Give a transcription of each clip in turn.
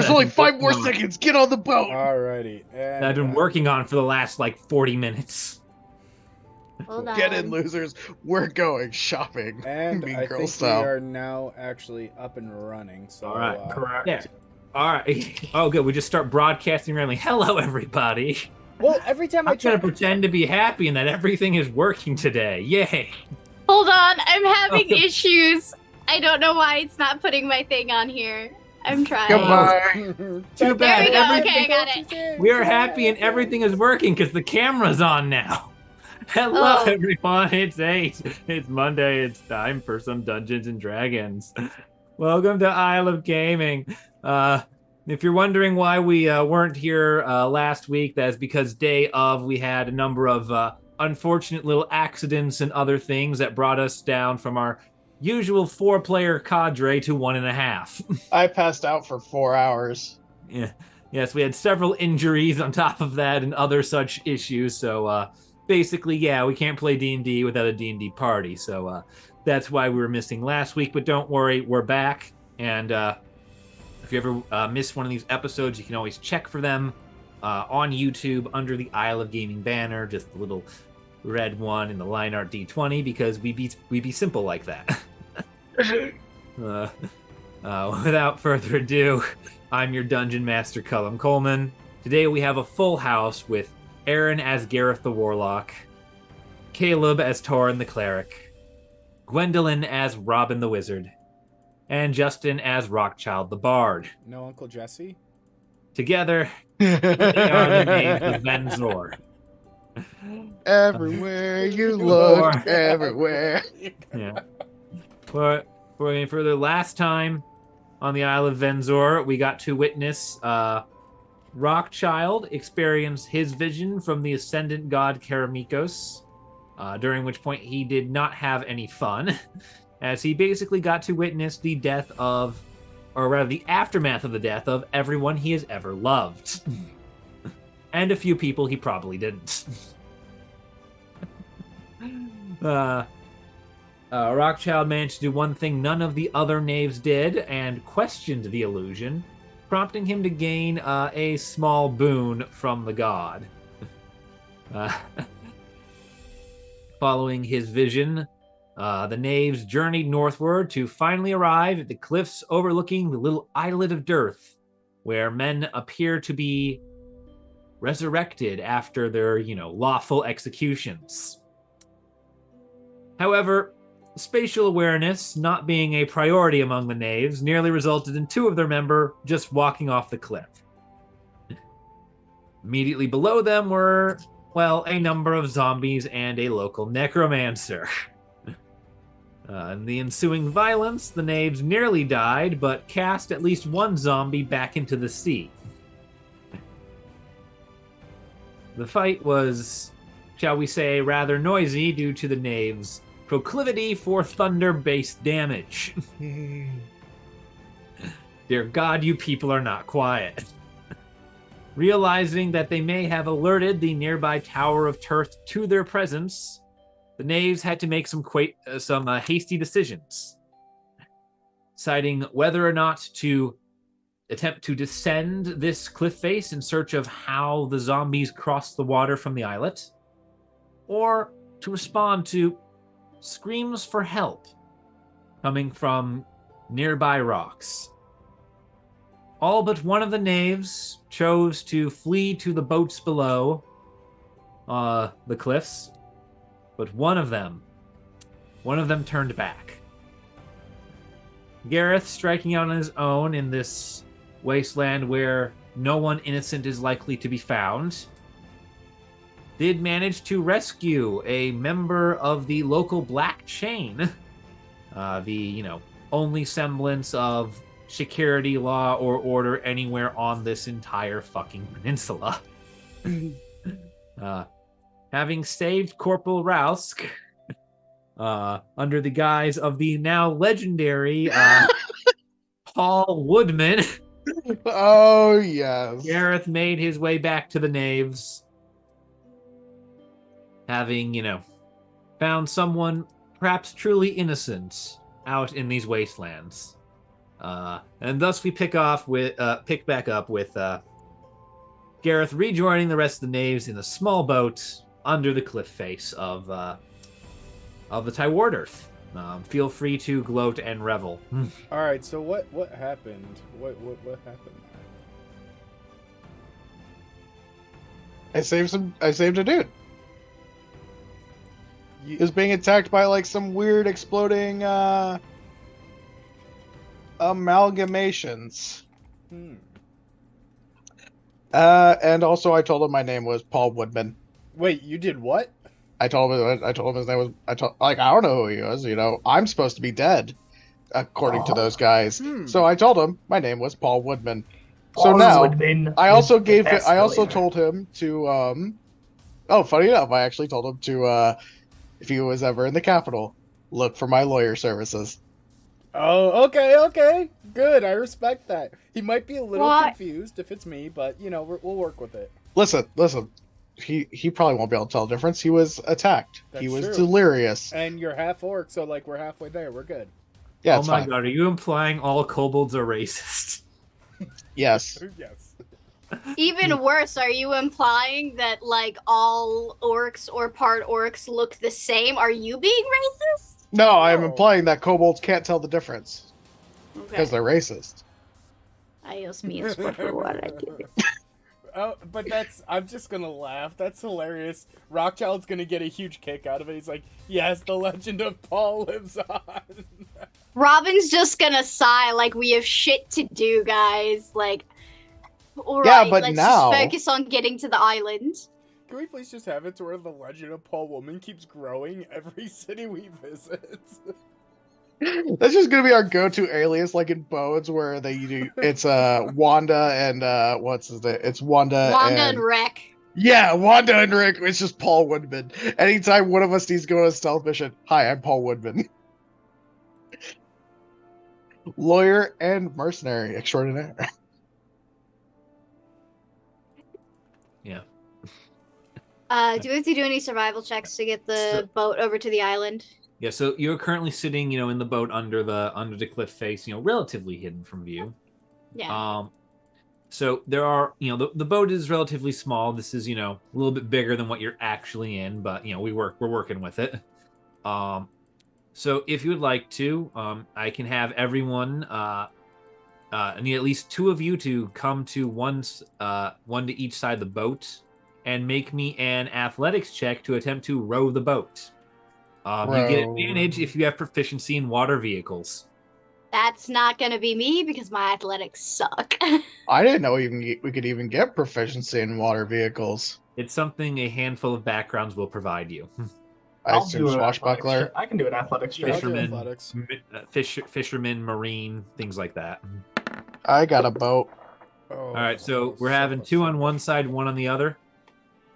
There's only 5 more seconds. Get on the boat. Alrighty. And, I've been working on for the last, 40 minutes. Hold on. Get in, losers. We're going shopping. And Mean I girl think style. we are now actually up and running. So, All right. Correct. Yeah. All right. Oh, good. We just start broadcasting randomly. Hello, everybody. Well, every time I I'm try going to pretend to be happy and that everything is working today. Yay. Hold on, I'm having Okay. issues. I don't know why it's not putting my thing on here. I'm trying. Goodbye. Too bad. There we go. Everything- Okay, I got it. We are happy and everything is working because the camera's on now. Hello, Oh. everyone. It's 8. It's Monday. It's time for some Dungeons and Dragons. Welcome to Isle of Gaming. If you're wondering why we weren't here last week, that's because day of we had a number of unfortunate little accidents and other things that brought us down from our usual 4-player cadre to 1.5. I passed out for 4 hours. Yeah. Yes, we had several injuries on top of that and other such issues. So basically, yeah, we can't play D&D without a D&D party. So that's why we were missing last week. But don't worry, we're back. And if you ever miss one of these episodes, you can always check for them on YouTube under the Isle of Gaming banner, just the little red one in the line art D20, because we be simple like that. Without further ado, I'm your Dungeon Master, Cullum Coleman. Today we have a full house with Aaron as Gareth the Warlock, Caleb as Torin the Cleric, Gwendolyn as Robin the Wizard, and Justin as Rockchild the Bard. No Uncle Jesse? Together, they are the names of Venzor. Everywhere you look, everywhere. Yeah. For any further, last time on the Isle of Venzor, we got to witness Rockchild experience his vision from the ascendant god Karamikos, during which point he did not have any fun, as he basically got to witness the death of, or rather the aftermath of the death of everyone he has ever loved. And a few people he probably didn't. Rockchild managed to do one thing none of the other knaves did, and questioned the illusion, prompting him to gain a small boon from the god. Following his vision, the knaves journeyed northward to finally arrive at the cliffs overlooking the little islet of Dearth, where men appear to be resurrected after their, lawful executions. However, spatial awareness not being a priority among the knaves nearly resulted in 2 of their member just walking off the cliff. Immediately below them were, well, a number of zombies and a local necromancer. In the ensuing violence, the knaves nearly died, but cast at least one zombie back into the sea. The fight was, shall we say, rather noisy due to the knaves' proclivity for thunder-based damage. Dear God, you people are not quiet. Realizing that they may have alerted the nearby Tower of Tirth to their presence, the knaves had to make some hasty decisions, deciding whether or not to attempt to descend this cliff face in search of how the zombies crossed the water from the islet, or to respond to screams for help coming from nearby rocks. All but one of the knaves chose to flee to the boats below the cliffs, but one of them turned back. Gareth, striking out on his own in this wasteland where no one innocent is likely to be found, did manage to rescue a member of the local Black Chain, the, only semblance of security, law, or order anywhere on this entire fucking peninsula. Having saved Corporal Rausk, under the guise of the now legendary Paul Woodman, Oh, yes. Gareth made his way back to the knaves, having, found someone perhaps truly innocent out in these wastelands. And thus we pick back up with Gareth rejoining the rest of the knaves in a small boat under the cliff face of the Tyward Earth. Feel free to gloat and revel. All right. So what happened? What happened? I saved a dude. He You, was being attacked by like some weird exploding amalgamations. hmm. And also I told him my name was Paul Woodman. Wait, you did what? I told him his name was I don't know who he was, you know. I'm supposed to be dead, according to those guys. So I told him my name was Paul Woodman. So now I also told him to oh, funny enough, I actually told him to if he was ever in the capital, look for my lawyer services. Oh, okay, good. I respect that. He might be a little What? confused if it's me, but you know we'll work with it. Listen. He probably won't be able to tell the difference. He was attacked. That's he was true. delirious. And you're half orc, so like we're halfway there. We're good. Yeah, Oh it's my fine. god, are you implying all kobolds are racist? Yes. Yes. Even worse, are you implying that like all orcs or part orcs look the same? Are you being racist? No, I'm No. implying that kobolds can't tell the difference Okay. because they're racist. Adios means for what I do. Oh, but I'm just gonna laugh. That's hilarious. Rockchild's gonna get a huge kick out of it. He's like, yes, the legend of Paul lives on. Robin's just gonna sigh like we have shit to do, guys. Like, all Yeah, right, but let's now- just focus on getting to the island. Can we please just have it to where the legend of Paul Woman keeps growing every city we visit? That's just gonna be our go-to alias, like in Bones, where they do. It's Wanda and what's his name? It's Wanda and Rick. Yeah, Wanda and Rick. It's just Paul Woodman. Anytime one of us needs to go on a stealth mission, hi, I'm Paul Woodman. Lawyer and mercenary extraordinaire. Yeah. Do we have to do any survival checks to get the boat over to the island? Yeah, so you're currently sitting, in the boat under the cliff face, relatively hidden from view. Yeah. So there are, the boat is relatively small. This is, a little bit bigger than what you're actually in, but we're working with it. So if you would like to, I can have everyone, I need at least two of you to come to one to each side of the boat and make me an athletics check to attempt to row the boat. You get advantage if you have proficiency in water vehicles. That's not gonna be me because my athletics suck. I didn't know we could even get proficiency in water vehicles. It's something a handful of backgrounds will provide you. I assume swashbuckler. I can do an athletics check. I'll do Fisherman, athletics. fisherman, marine, things like that. I got a boat. Oh, All right, so we're having two on one side, one on the other.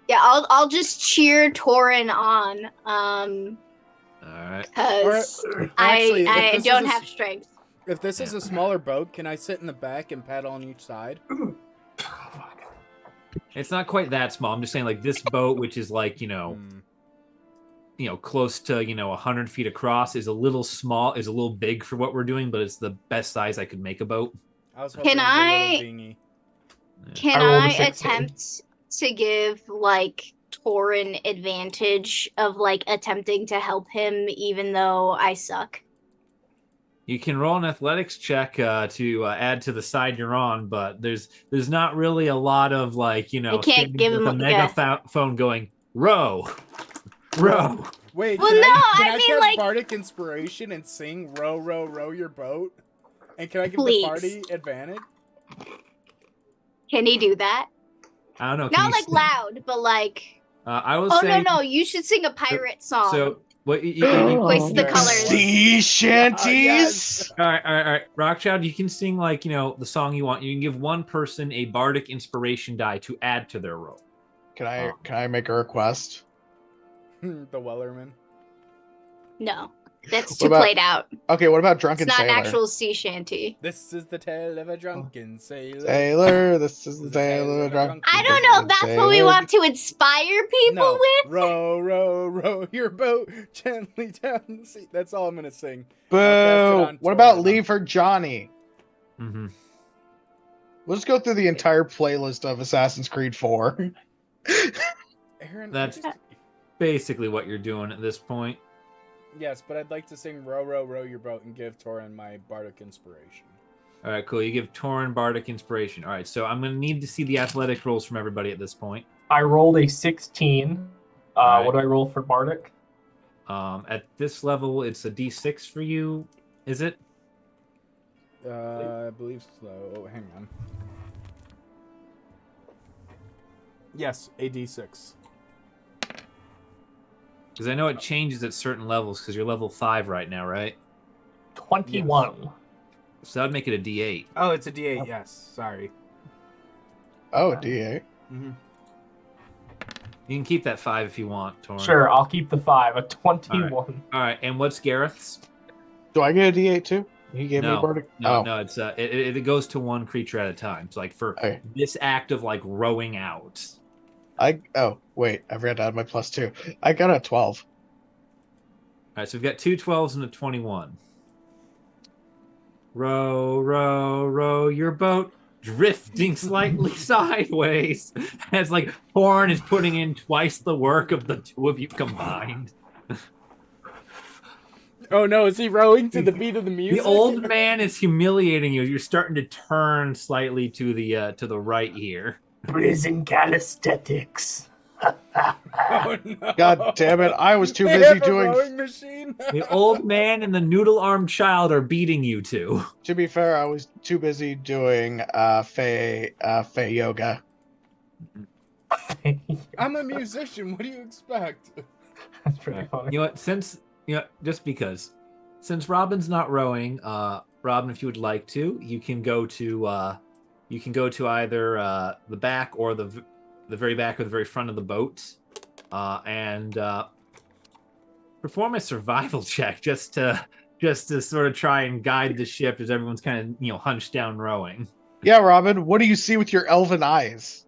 Yeah, I'll just cheer Torin on. All right. Cause Actually, I if this don't is a- have strength. If this is a smaller boat, can I sit in the back and paddle on each side? It's not quite that small. I'm just saying, like, this boat, which is like, close to 100 feet across, is a little small, is a little big for what we're doing, but it's the best size I could make a boat. I was hoping Can it was a I- little dingy. Can I rolled a I 16. attempt to give like Torin advantage of like attempting to help him even though I suck? You can roll an athletics check to add to the side you're on, but there's not really a lot of like I can't standing give with him a a megaphone going row, row. Wait, Well, can no, I I mean, cast like- bardic inspiration and sing "Row, row, row your boat"? And can I give Please. the party advantage? Can he do that? I don't know. can Not you like sing? loud, but like I will oh say. no, you should sing a pirate song. So what? You, Hoist the Yeah. colors. Sea shanties. Yes. All right. Rockchild, you can sing like the song you want. You can give one person a bardic inspiration die to add to their roll. Can I make a request? The Wellerman. No. That's What too about- played out. Okay, what about It's drunken not an sailor? actual sea shanty. This is the tale of a drunken sailor. Sailor, this is the tale of a drunk. I don't know if that's what we Sailor. want to inspire people No. with. Row, row, row your boat gently down the sea. That's all I'm gonna sing. I'll cast it Boo! on What about Torin. Leave for Johnny? Mm-hmm. Let's go through the entire playlist of Assassin's Creed 4. Aaron, That's basically what you're doing at this point. yes, but I'd like to sing "Row, row, row your boat" and give Torin my bardic inspiration. All right, cool. You give Torin bardic inspiration. All right, so I'm going to need to see the athletic rolls from everybody at this point. I rolled a 16. Right. What do I roll for bardic? At this level, it's a D6 for you, is it? I believe so. Oh, hang on. Yes, a D6. Because I know it changes at certain levels, because you're level 5 right now, right? 21. Yes. So that would make it a D8. Oh, it's a D8, yes. Sorry. Oh, D8. Mm-hmm. You can keep that 5 if you want, Torin. Sure, I'll keep the 5. A 21. All right, and what's Gareth's? Do I get a D8 too? He gave me a bardic? No, it's it goes to one creature at a time. So like for this act of like rowing out. Wait, I ran out my +2. I got a 12. All right, so we've got 2 12s and a 21. Row, row, row your boat, drifting slightly sideways. As like Torin is putting in twice the work of the two of you combined. Oh no, is he rowing to the beat of the music? The old man is humiliating you. You're starting to turn slightly to the right here. Prison calisthenics. Oh no! God damn it! I was too They busy have a doing. rowing machine. The old man and the noodle-armed child are beating you two. To be fair, I was too busy doing Fey yoga. I'm a musician. What do you expect? That's pretty funny. You know what? Just because, since Robin's not rowing, Robin, if you would like to, you can go to either the back or the very back or the very front of the boat, and perform a survival check just to sort of try and guide the ship as everyone's kind of hunched down rowing. Yeah, Robin, what do you see with your elven eyes?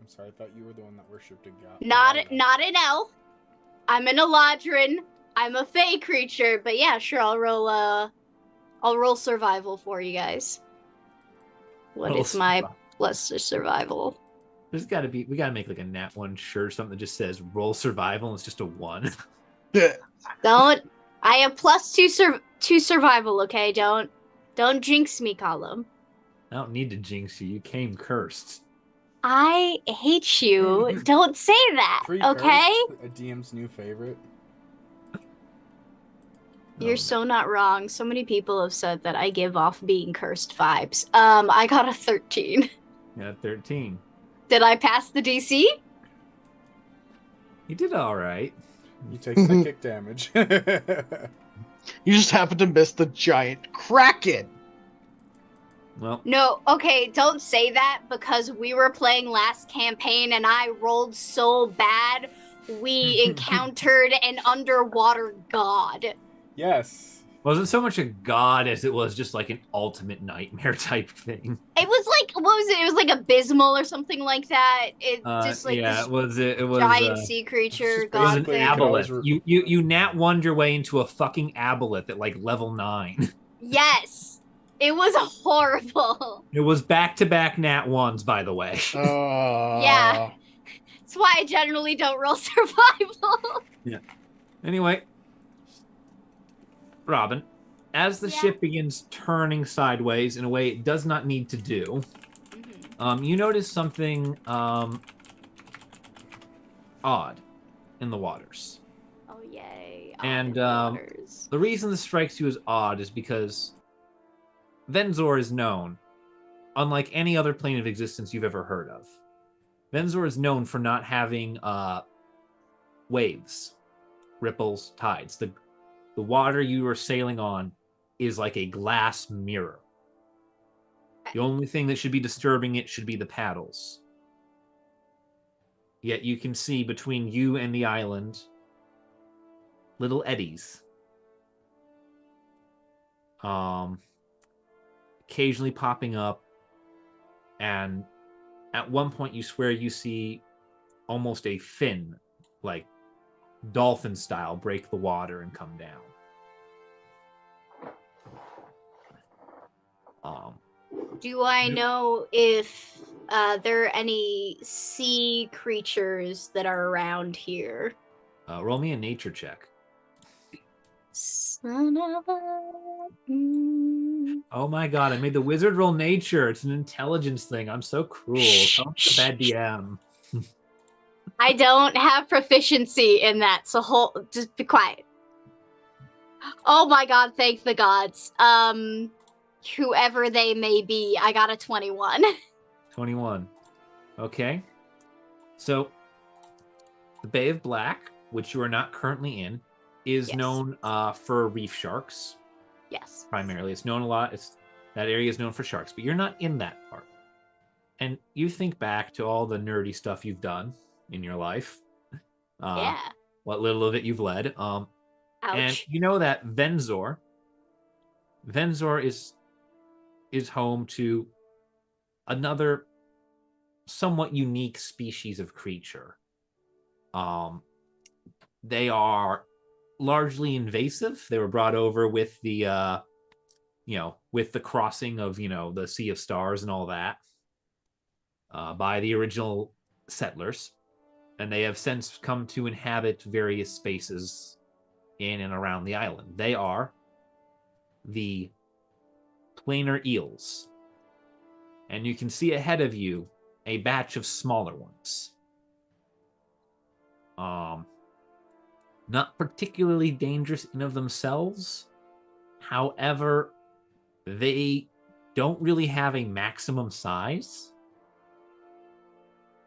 I'm sorry, I thought you were the one that worshipped a god. Not an elf. I'm an Eladrin. I'm a fey creature, but yeah, sure, I'll roll survival for you guys. What is my plus to survival? We gotta make like a nat 1 shirt or something that just says roll survival and it's just a 1. Don't. I have +2 survival. Okay, don't jinx me, Column. I don't need to jinx you. You came cursed. I hate you. Don't say that. Okay. A DM's new favorite. You're so not wrong. So many people have said that I give off being cursed vibes. I got a 13. Yeah, 13. Did I pass the DC? You did all right. You take psychic damage. You just happened to miss the giant kraken. Well, No, okay, don't say that because we were playing last campaign and I rolled so bad we encountered an underwater god. Yes. wasn't so much a god as it was just like an ultimate nightmare type thing. It was like, what was it? It was like abysmal or something like that. It just like yeah, this it was giant sea creature just god an thing. aboleth. You nat 1'd your way into a fucking aboleth at like level 9. Yes. It was horrible. It was back-to-back nat 1s, by the way. Yeah. That's why I generally don't roll survival. Yeah. Anyway, Robin, as the ship begins turning sideways in a way it does not need to do, you notice something odd in the waters. Oh, yay. And the reason this strikes you as odd is because Venzor is known, unlike any other plane of existence you've ever heard of. Venzor is known for not having waves, ripples, tides. The water you are sailing on is like a glass mirror. The only thing that should be disturbing it should be the paddles. Yet you can see between you and the island little eddies. Occasionally popping up, and at one point you swear you see almost a fin, like dolphin style, break the water and come down. Do I know if there are any sea creatures that are around here? Roll me a nature check. Son of a... Oh my god, I made the wizard roll nature. It's an intelligence thing. I'm so cruel. I'm a bad DM. I don't have proficiency in that, so just be quiet. Oh my god, thank the gods. Whoever they may be, I got a 21. 21. Okay. So, the Bay of Black, which you are not currently in, is known for reef sharks. Yes. Primarily. It's known a lot. That area is known for sharks, but you're not in that part. And you think back to all the nerdy stuff you've done in your life. What little of it you've led. Ouch. And you know that Venzor is home to another somewhat unique species of creature. They are largely invasive. They were brought over with the with the crossing of the Sea of Stars and all that by the original settlers, and they have since come to inhabit various spaces in and around the island. They are the planar eels, and you can see ahead of you a batch of smaller ones. Not particularly dangerous in of themselves. However, they don't really have a maximum size.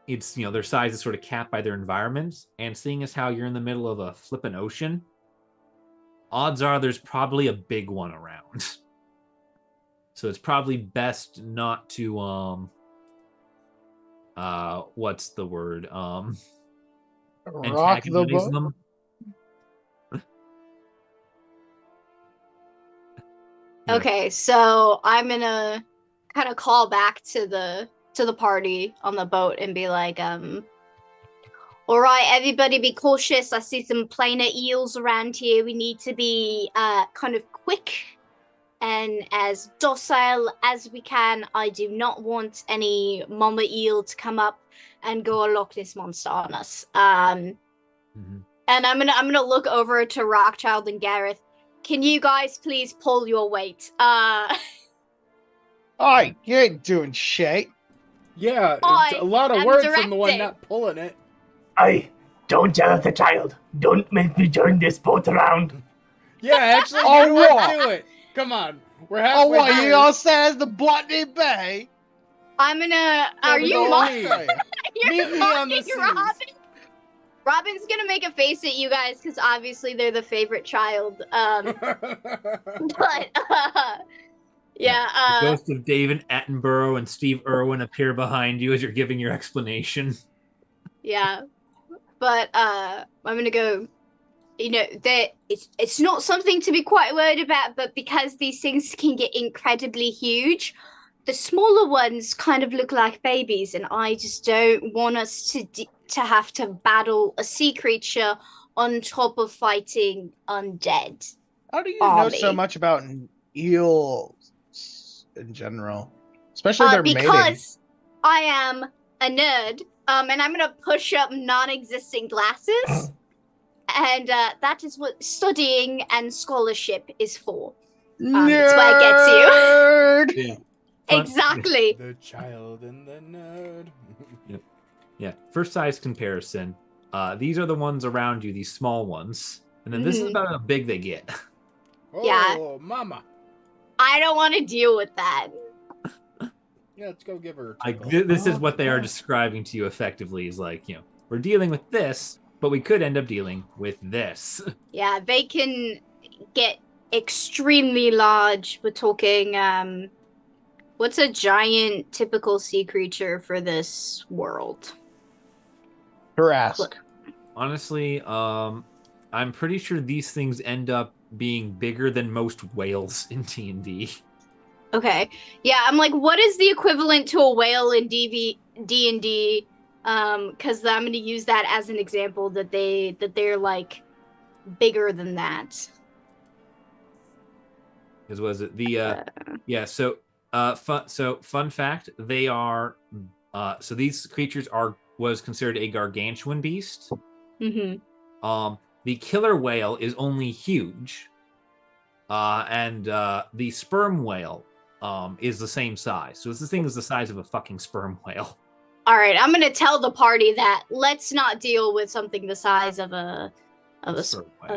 It's, their size is sort of capped by their environment, and seeing as how you're in the middle of a flippin' ocean, odds are there's probably a big one around. So it's probably best not to what's the word? Rock the antagonize boat? them. Yeah. Okay, so I'm gonna kind of call back to the party on the boat and be like, all right, everybody be cautious. I see some planar eels around here. We need to be kind of quick and as docile as we can. I do not want any mama eel to come up and go a Loch Ness monster on us. And I'm gonna look over to Rockchild and Gareth. Can you guys please pull your weight? Alright, you ain't doing shit. Yeah, I a lot of am words from the one directing. not pulling it. Don't yell at the child. Don't make me turn this boat around. Yeah, actually, Oh, you would what? do it. Come on, we're Oh, halfway what, there. you all says the Botany Bay? I'm gonna. Are we you go mocking? leave. Meet You're me on the mocking seas. Robin? Robin's gonna make a face at you guys because obviously they're the favorite child. But yeah. The ghosts of David Attenborough and Steve Irwin appear behind you as you're giving your explanation. Yeah. But I'm gonna go. It's not something to be quite worried about, but because these things can get incredibly huge, the smaller ones kind of look like babies, and I just don't want us to have to battle a sea creature on top of fighting undead. How do you know so much about eels in general? Especially their mating. Because I am a nerd, and I'm gonna push up non-existing glasses. And that is what studying and scholarship is for. That's why it gets you. Nerd! Yeah. Exactly. The child and the nerd. Yeah. First size comparison. These are the ones around you, these small ones. And then this is about how big they get. Oh, Yeah. mama. I don't want to deal with that. Yeah, let's go give her a Like tickle. this is what they are describing to you effectively is like, we're dealing with this, but we could end up dealing with this. Yeah, they can get extremely large. We're talking, what's a giant typical sea creature for this world? Harask. Honestly, I'm pretty sure these things end up being bigger than most whales in D&D. Okay. Yeah, I'm like, what is the equivalent to a whale in D&D? Because I'm going to use that as an example that they're like bigger than that. Because was it the so Fun fact: they are. So these creatures was considered a gargantuan beast. Mm-hmm. The killer whale is only huge, and the sperm whale is the same size. So this thing is the size of a fucking sperm whale. All right, I'm gonna tell the party that let's not deal with something the size of a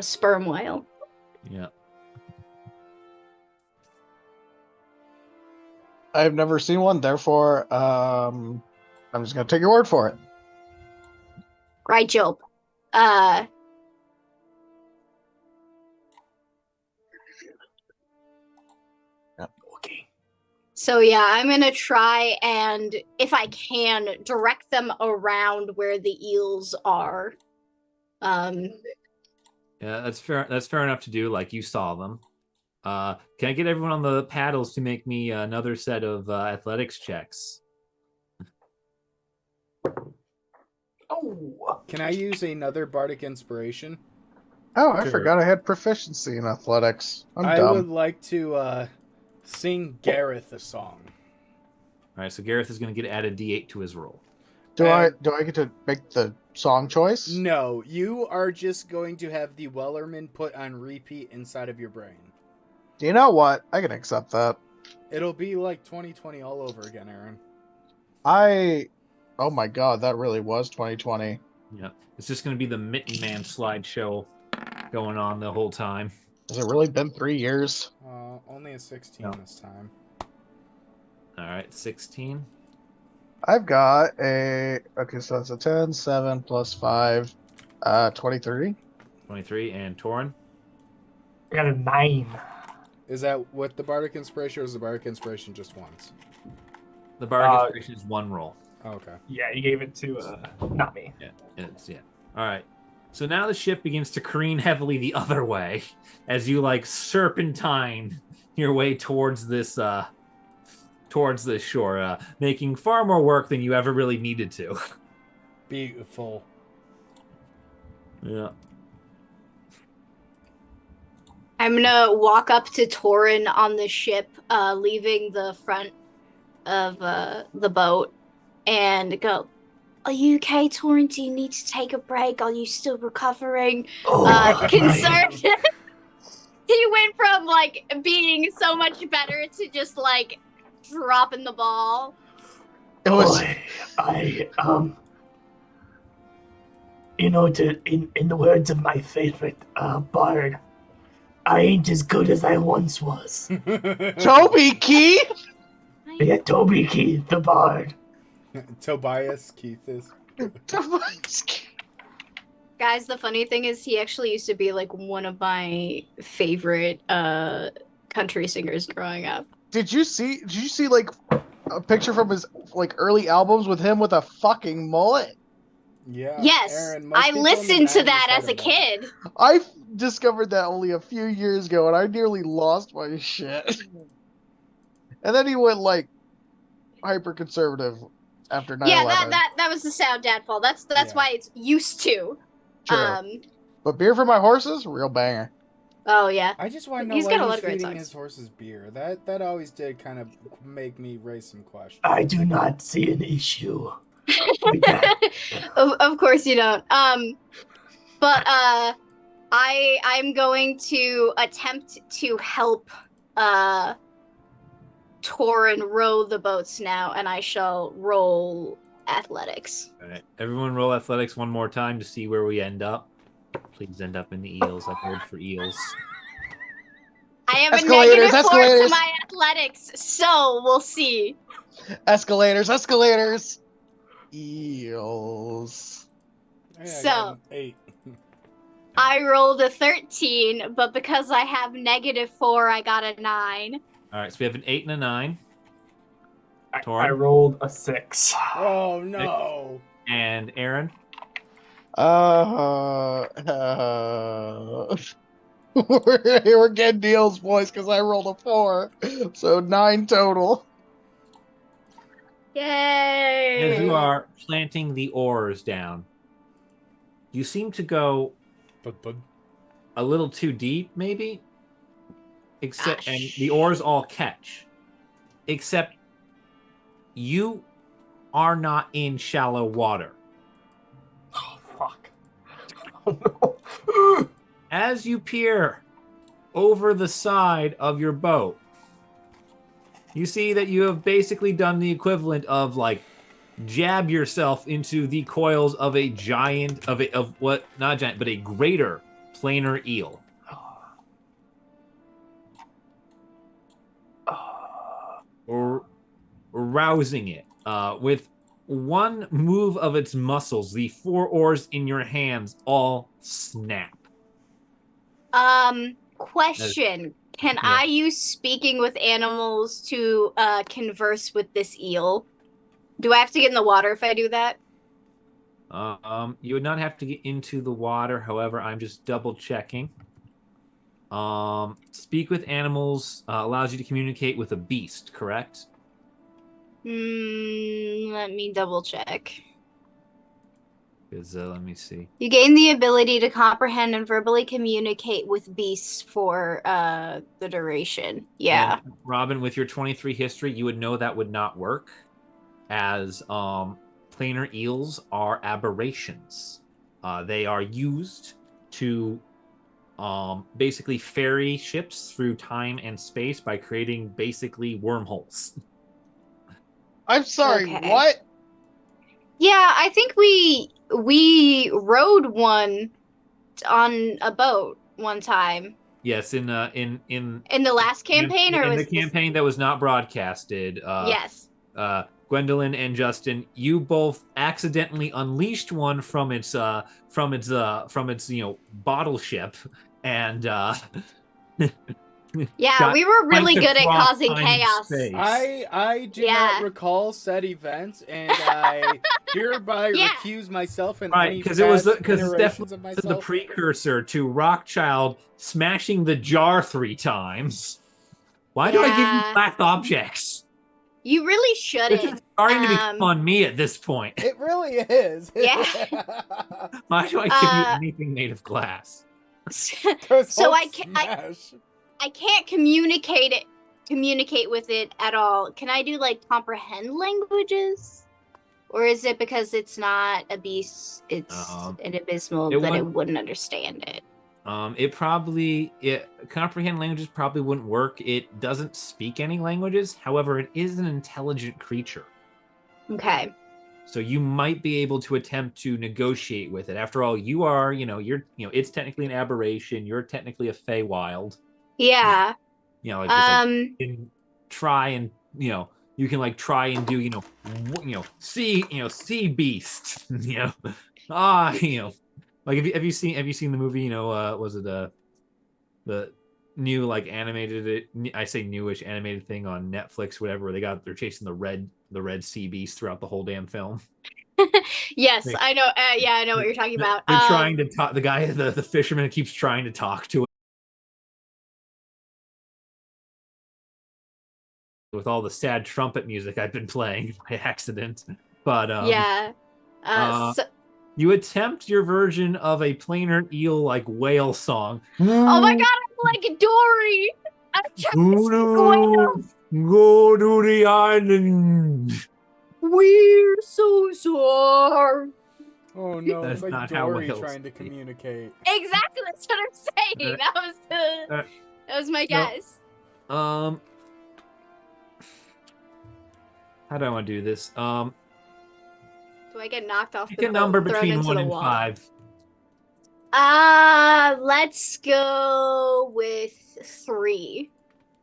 sperm whale. Yeah. I've never seen one, therefore, I'm just gonna take your word for it. Right, Job. Okay. So yeah, I'm gonna try and, if I can, direct them around where the eels are. Yeah, that's fair. That's fair enough to do. Like you saw them. Can I get everyone on the paddles to make me another set of athletics checks? Oh. Can I use another bardic inspiration? Oh, I Sure. forgot I had proficiency in athletics. I'm I dumb. would like to sing Gareth a song. All right, so Gareth is going to get added D8 to his roll. Do I get to make the song choice? No, you are just going to have the Wellerman put on repeat inside of your brain. You know what? I can accept that. It'll be like 2020 all over again, Aaron. Oh my god, that really was 2020. Yeah, it's just going to be the Mitten Man slideshow going on the whole time. Has it really been 3 years? Only a 16 No. this time. All right, 16. I've got okay, so that's a 10, 7 plus 5, 23. 23, and Torin. I got a 9. Is that with the bardic inspiration, or is the bardic inspiration just once? The bardic inspiration is one roll. Oh, okay. Yeah, you gave it to not me. Yeah. All right. So now the ship begins to careen heavily the other way as you like serpentine your way towards this shore, making far more work than you ever really needed to. Beautiful. Yeah. I'm gonna walk up to Torin on the ship, leaving the front of the boat, and go, "Are you okay, Torin? Do you need to take a break? Are you still recovering?" Concerned. He went from like being so much better to just like dropping the ball. It was. In the words of my favorite bard, I ain't as good as I once was. Toby Keith? Yeah, Toby Keith, the bard. Tobias Keith is. Guys, the funny thing is he actually used to be like one of my favorite country singers growing up. Did you see like a picture from his like early albums with him with a fucking mullet? Yeah. Yes, Aaron, I listened to that as a kid. I discovered that only a few years ago, and I nearly lost my shit. And then he went like hyper conservative after 9/11. Yeah, that was the sound dad fault. That's why it's used to. True. But Beer for My Horses, real banger. Oh yeah. I just want to know He's why got a lot he's of great feeding songs. his horses beer. That always did kind of make me raise some questions. I do not see an issue with that. Of course you don't. But I'm going to attempt to help Torin row the boats now, and I shall roll athletics. All right. Everyone roll athletics one more time to see where we end up. Please end up in the eels. I rolled for eels. I am Escalators, a -4 to escalators. my athletics, so we'll see. Escalators. Eels. Hey, I So- got an 8. I rolled a 13, but because I have -4, I got a 9. All right, so we have an 8 and a 9. Torin? I rolled a 6. Oh no! And Aaron? We're getting deals, boys, because I rolled a 4. So 9 total. Yay! As you are planting the oars down, you seem to go But a little too deep, maybe? And Gosh. the oars all catch. except you are not in shallow water. Oh, fuck. Oh, no. As you peer over the side of your boat, you see that you have basically done the equivalent of like jab yourself into the coils of a giant not a giant, but a greater planar eel. Or rousing it with one move of its muscles, the 4 oars in your hands all snap. Question. Can I use speaking with animals to converse with this eel? Do I have to get in the water if I do that? You would not have to get into the water. However, I'm just double checking. Speak with animals allows you to communicate with a beast, correct? Let me double check. Let me see. You gain the ability to comprehend and verbally communicate with beasts for the duration. Yeah. And Robin, with your 23 history, you would know that would not work, as planar eels are aberrations. They are used to basically ferry ships through time and space by creating basically wormholes. I'm sorry, Okay. what? Yeah, I think we rode one on a boat one time. Yes, in the last campaign, or in was the campaign that was not broadcasted. Yes. Gwendolyn and Justin, you both accidentally unleashed one from its bottle ship, and yeah, we were really good at causing time and chaos. space. I do not recall said events, and I hereby recuse myself in any because it was iterations definitely of myself. the precursor to Rockchild smashing the jar 3 times. Why do I give you black objects? You really shouldn't. This is starting to become on me at this point. It really is. Yeah. Why do I give you anything made of glass? So I can't communicate with it at all. Can I do like comprehend languages? Or is it because it's not a beast, it's an abysmal that it wouldn't understand it? Comprehend languages probably wouldn't work. It doesn't speak any languages. However, it is an intelligent creature. Okay. So you might be able to attempt to negotiate with it. After all, you are, it's technically an aberration. You're technically a Feywild. Yeah. You can try and, you can like try and do, sea beast, like have you seen the movie, was it the new like animated, I say newish animated thing on Netflix, whatever, where they're chasing the red sea beast throughout the whole damn film. Yes, I know. I know what you're talking about. They're trying to talk. The guy, the fisherman, keeps trying to talk to it with all the sad trumpet music I've been playing by accident. But you attempt your version of a planar eel like whale song. Oh my god, I'm like Dory. I'm trying to go to the island. We're so sorry. Oh no, That's it's like not how Dory whales trying to speak. communicate. Exactly, that's what I'm saying. That was my guess. How do I want to do this? Do I get knocked off Pick the a number boat, thrown between into 1 the and wall? 5. Let's go with 3.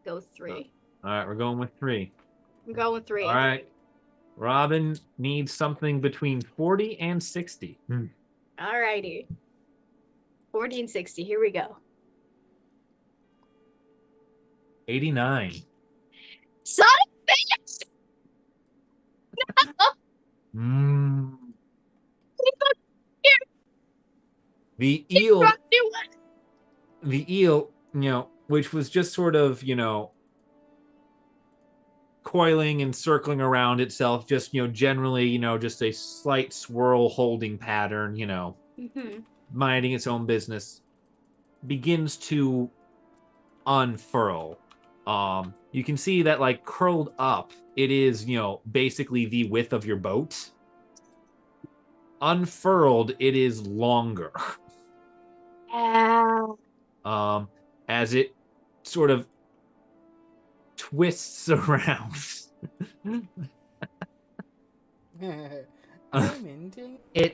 Go 3. All right, we're going with 3. I'm going with 3. All right. Robin needs something between 40 and 60. Alrighty. 40 and 60. Here we go. 89. Son of a bitch! The eel, which was just sort of, coiling and circling around itself, just, generally, just a slight swirl holding pattern, minding its own business, begins to unfurl You can see that, like, curled up, it is, basically the width of your boat. Unfurled, it is longer. As it sort of twists around. I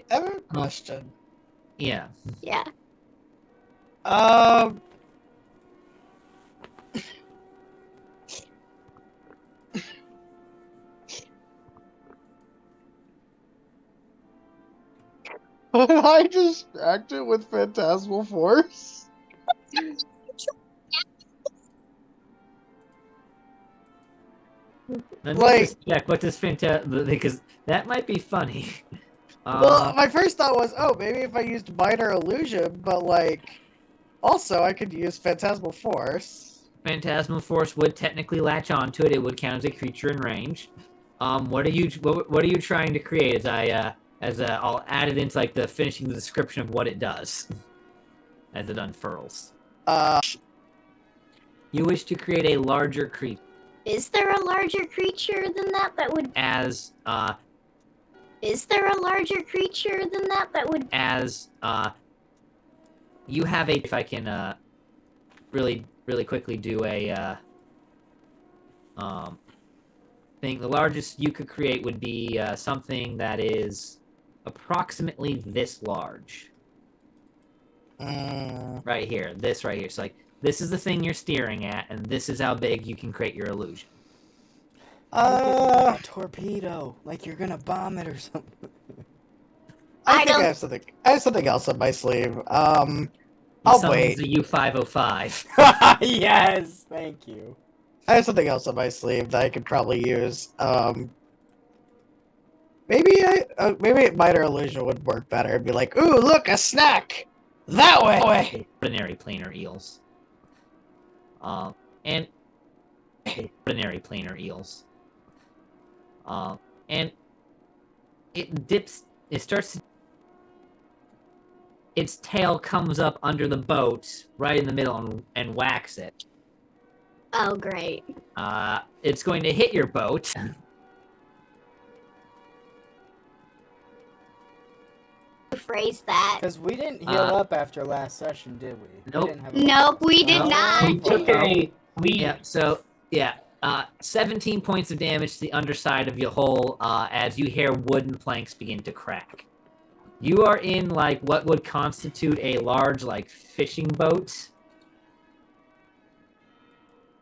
have a question. Yeah. Yeah. Could I distract it with phantasmal force? Let me Like- just check what this because that might be funny. Well, my first thought was, oh, maybe if I used minor illusion, but also I could use phantasmal force. Phantasmal Force would technically latch onto it. It would count as a creature in range. What are you trying to create? I'll add it into the finishing the description of what it does as it unfurls. You wish to create a larger creature. Is there a larger creature than that would... Is there a larger creature than that would... You have if I can, really quickly do a, thing. The largest you could create would be, something that is approximately this large. Right here. This right here. So, this is the thing you're steering at, and this is how big you can create your illusion. A torpedo, like you're gonna bomb it or something. I think I have something else up my sleeve. I'll wait. The U-505. Yes, thank you. I have something else up my sleeve that I could probably use. Maybe minor illusion would work better. It'd be like, ooh, look, a snack! That way! Ordinary planar eels. And ordinary planar eels. And it starts, its tail comes up under the boat, right in the middle, and whacks it. Oh, great. It's going to hit your boat. Phrase that. Because we didn't heal up after last session, did we? Nope, we did not. We took Yeah, so, yeah. 17 points of damage to the underside of your hull as you hear wooden planks begin to crack. You are in, what would constitute a large, fishing boat.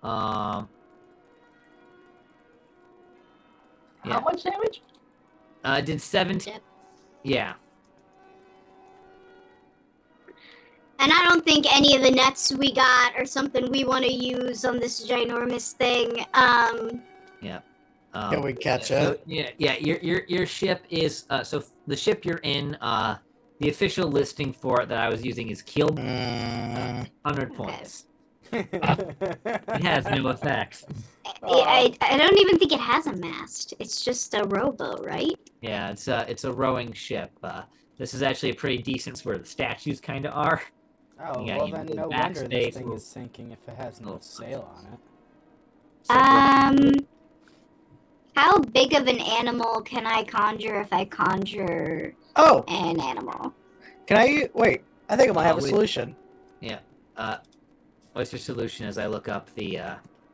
How much damage? Did 17... Yeah. And I don't think any of the nets we got are something we want to use on this ginormous thing. Yeah. Can we catch So, it? yeah. Your ship is so the ship you're in. The official listing for it that I was using is killed. 100 points. It has no effects. I don't even think it has a mast. It's just a rowboat, right? Yeah, it's a rowing ship. This is actually a pretty decent where the statues kind of are. Oh, Yeah, well you then know, no wonder this backspace thing will- is sinking if it has no sail on it. How big of an animal can I conjure if I conjure Oh, an animal? can I... Wait, I think I might have a wait. solution. Yeah. What's your solution as I look up the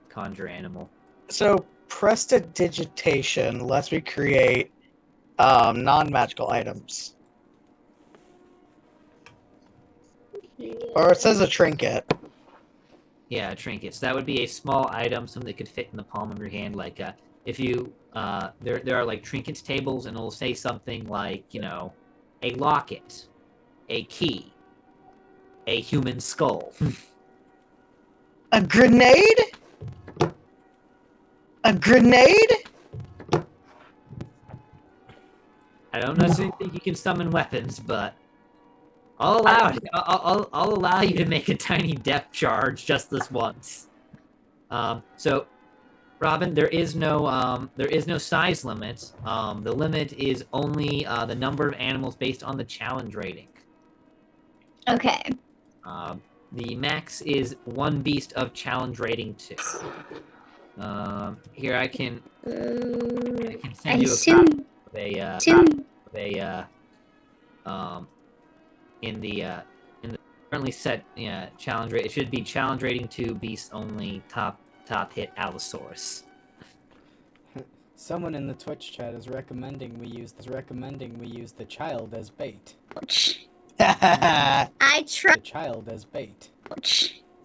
conjure animal? So, prestidigitation lets me create non-magical items. Or it says a trinket. Yeah, a trinket. So that would be a small item, something that could fit in the palm of your hand. If you there are trinkets tables, and it'll say something like, a locket, a key, a human skull. A grenade? A grenade? I don't necessarily think you can summon weapons, but I'll allow you to make a tiny depth charge just this once. So, Robin, there is no size limit. The limit is only the number of animals based on the challenge rating. Okay. The max is 1 beast of challenge rating 2. Here I can send you a copy of in the currently set challenge rate. It should be challenge rating 2 beast only top hit Allosaurus. Someone in the Twitch chat is recommending we use the child as bait. I tried. The child as bait.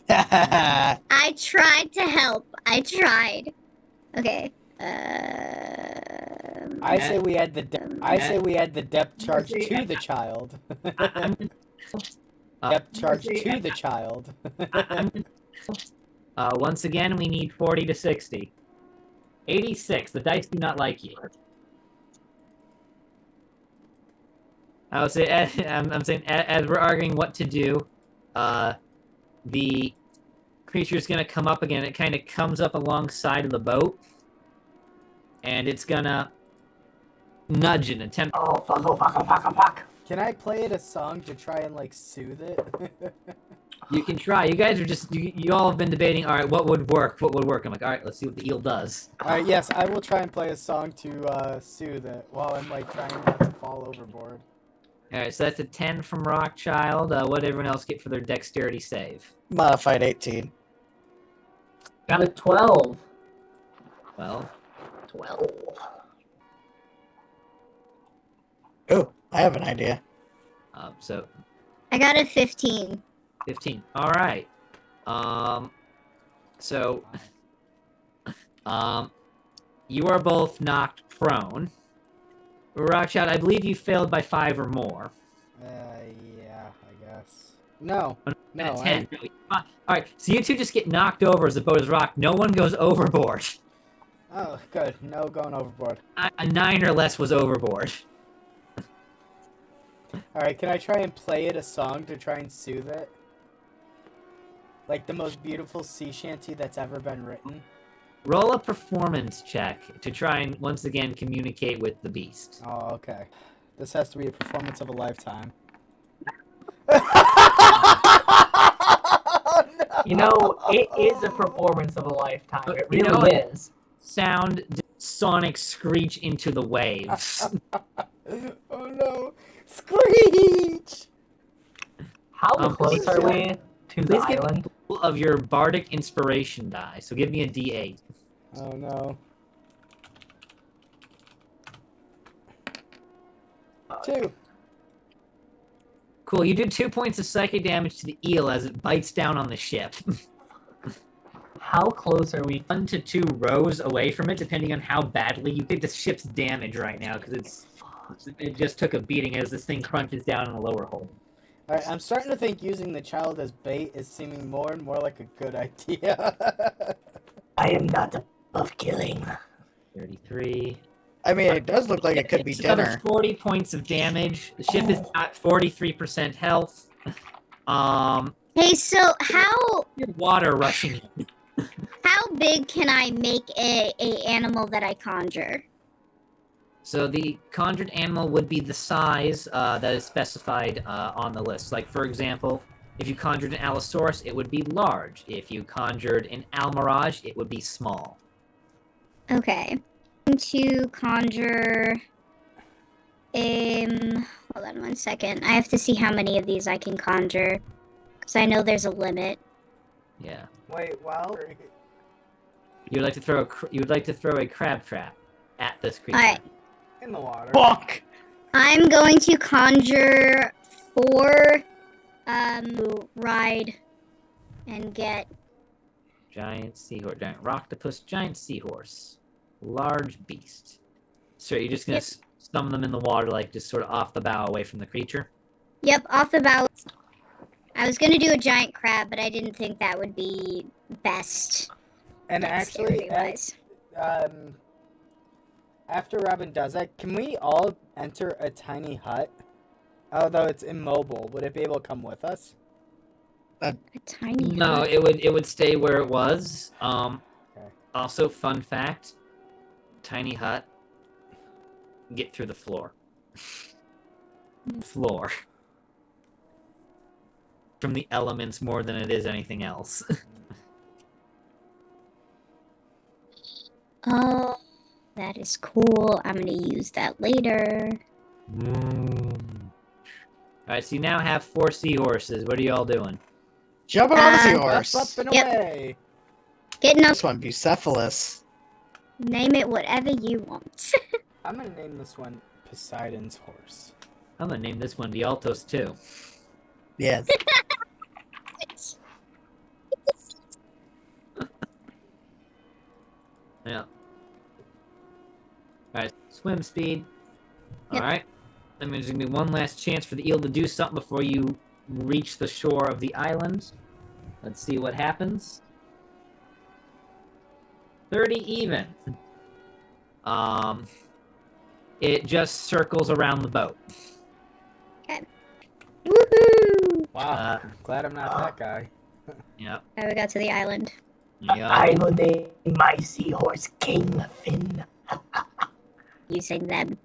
I tried to help. I tried. Okay. I say we add the depth charge to the child. Depth charge to the child. Once again, we need 40 to 60. 86. The dice do not like you. I'm saying, as we're arguing what to do, the creature's gonna come up again. It kind of comes up alongside of the boat, and it's gonna nudge and attempt. Oh, fuck. Can I play it a song to try and, like, soothe it? You can try. You guys are just, you all have been debating, all right, what would work? I'm like, all right, let's see what the eel does. All right, yes, I will try and play a song to soothe it while I'm, like, trying not to fall overboard. All right, so that's a 10 from Rockchild. What did everyone else get for their dexterity save? Modified 18. Got a 12. Well, 12. Oh, I have an idea. So I got a 15. 15. All right. So, you are both knocked prone. Rockshot, I believe you failed by 5 or more. Yeah, I guess. No. 10. All right, so you two just get knocked over as the boat is rocked. No one goes overboard. Oh, good. No going overboard. A 9 or less was overboard. Alright, can I try and play it a song to try and soothe it? Like the most beautiful sea shanty that's ever been written? Roll a performance check to try and once again communicate with the beast. Oh, okay. This has to be a performance of a lifetime. You know, it is a performance of a lifetime. It You really know, is. Sound sonic screech into the waves. Oh no! Screech! How close are we to the Please give me island? of your bardic inspiration die. So give me a d8. Oh no. 2. Cool, you do 2 points of psychic damage to the eel as it bites down on the ship. How close are we? 1 to 2 rows away from it, depending on how badly you think the ship's damaged right now, because it just took a beating as this thing crunches down in the lower hole. Alright, I'm starting to think using the child as bait is seeming more and more like a good idea. I am not above killing. 33. I mean, it does look like it could be It's another dinner. 40 points of damage. The ship is at 43% health. Hey, so how Water rushing in. big can I make a animal that I conjure? So the conjured animal would be the size that is specified on the list. Like, for example, if you conjured an Allosaurus, it would be large. If you conjured an Almirage, it would be small. Okay. To conjure hold on 1 second. I have to see how many of these I can conjure, because I know there's a limit. Yeah. Wait, well... You would like to throw a crab trap at this creature. Alright. In the water. Fuck! I'm going to conjure 4 ride and get Giant seahorse, giant octopus, giant seahorse, large beast. So you're just gonna summon them in the water, like just sort of off the bow, away from the creature. Yep, off the bow. I was gonna do a giant crab, but I didn't think that would be best. And actually, dexterity-wise. after Robin does that, can we all enter a tiny hut? Although it's immobile, would it be able to come with us? A tiny No, hut. it would stay where it was. Okay. Also, fun fact: tiny hut, get through the floor. from the elements more than it is anything else. Oh, that is cool. I'm gonna use that later. Alright, so you now have 4 seahorses. What are y'all doing? Jumping on the Uh, seahorse. Up and Yep. away. Getting up. This one, Bucephalus. Name it whatever you want. I'm gonna name this one Poseidon's horse. I'm gonna name this one Dialtos too. Yes. Yeah. Alright, swim speed. Yep. Alright. That means there's gonna be one last chance for the eel to do something before you reach the shore of the island. Let's see what happens. 30 even. It just circles around the boat. Woohoo! Wow. Glad I'm not that guy. Yep. Now we got to the island. I will name my seahorse Kingfin. Using them.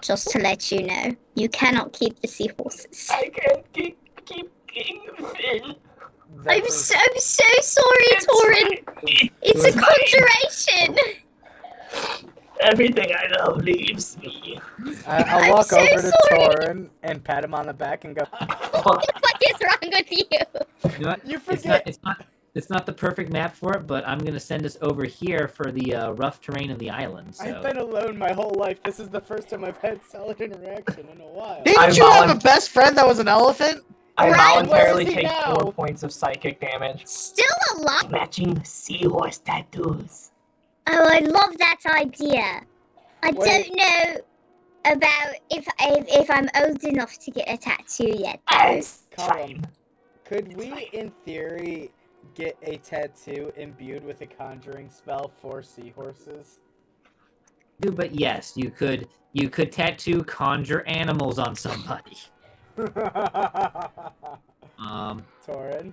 Just to let you know, you cannot keep the seahorses. I can't keep Kingfin. I'm so sorry, Torin. It's a conjuration. Everything I love leaves me. I'll I'm walk so over to sorry. Torin and pat him on the back and go, What is wrong with you? You know what? You It's forget. it's not the perfect map for it, but I'm gonna send us over here for the rough terrain of the island. So I've been alone my whole life. This is the first time I've had solid interaction in a while. Didn't you have a best friend that was an elephant? I Right, voluntarily where is he take now? 4 points of psychic damage. Still a lot. Matching seahorse tattoos. Oh, I love that idea. I Wait. don't know about if I'm old enough to get a tattoo yet. That's Colin, fine. could we, in theory, get a tattoo imbued with a conjuring spell for seahorses? Dude, but yes, you could tattoo conjure animals on somebody. Torin?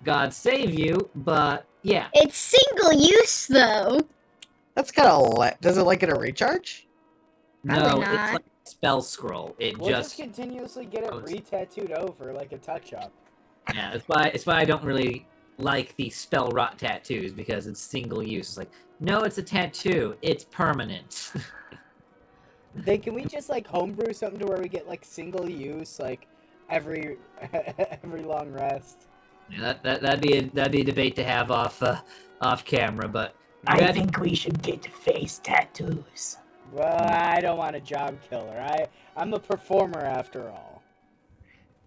God save you, but yeah. It's single use though. That's kind of does it like get a recharge? No, Probably it's not. like a spell scroll. It We'll just just continuously get it Oh, it's- re-tattooed over like a touch-up. yeah. It's why I don't really like the spell rot tattoos because it's single use. It's like no, it's a tattoo. It's permanent. Can we just like homebrew something to where we get like single use like every long rest? Yeah, that'd be a debate to have off camera, but I think we should get face tattoos. Well, I don't want a job killer. I'm a performer after all.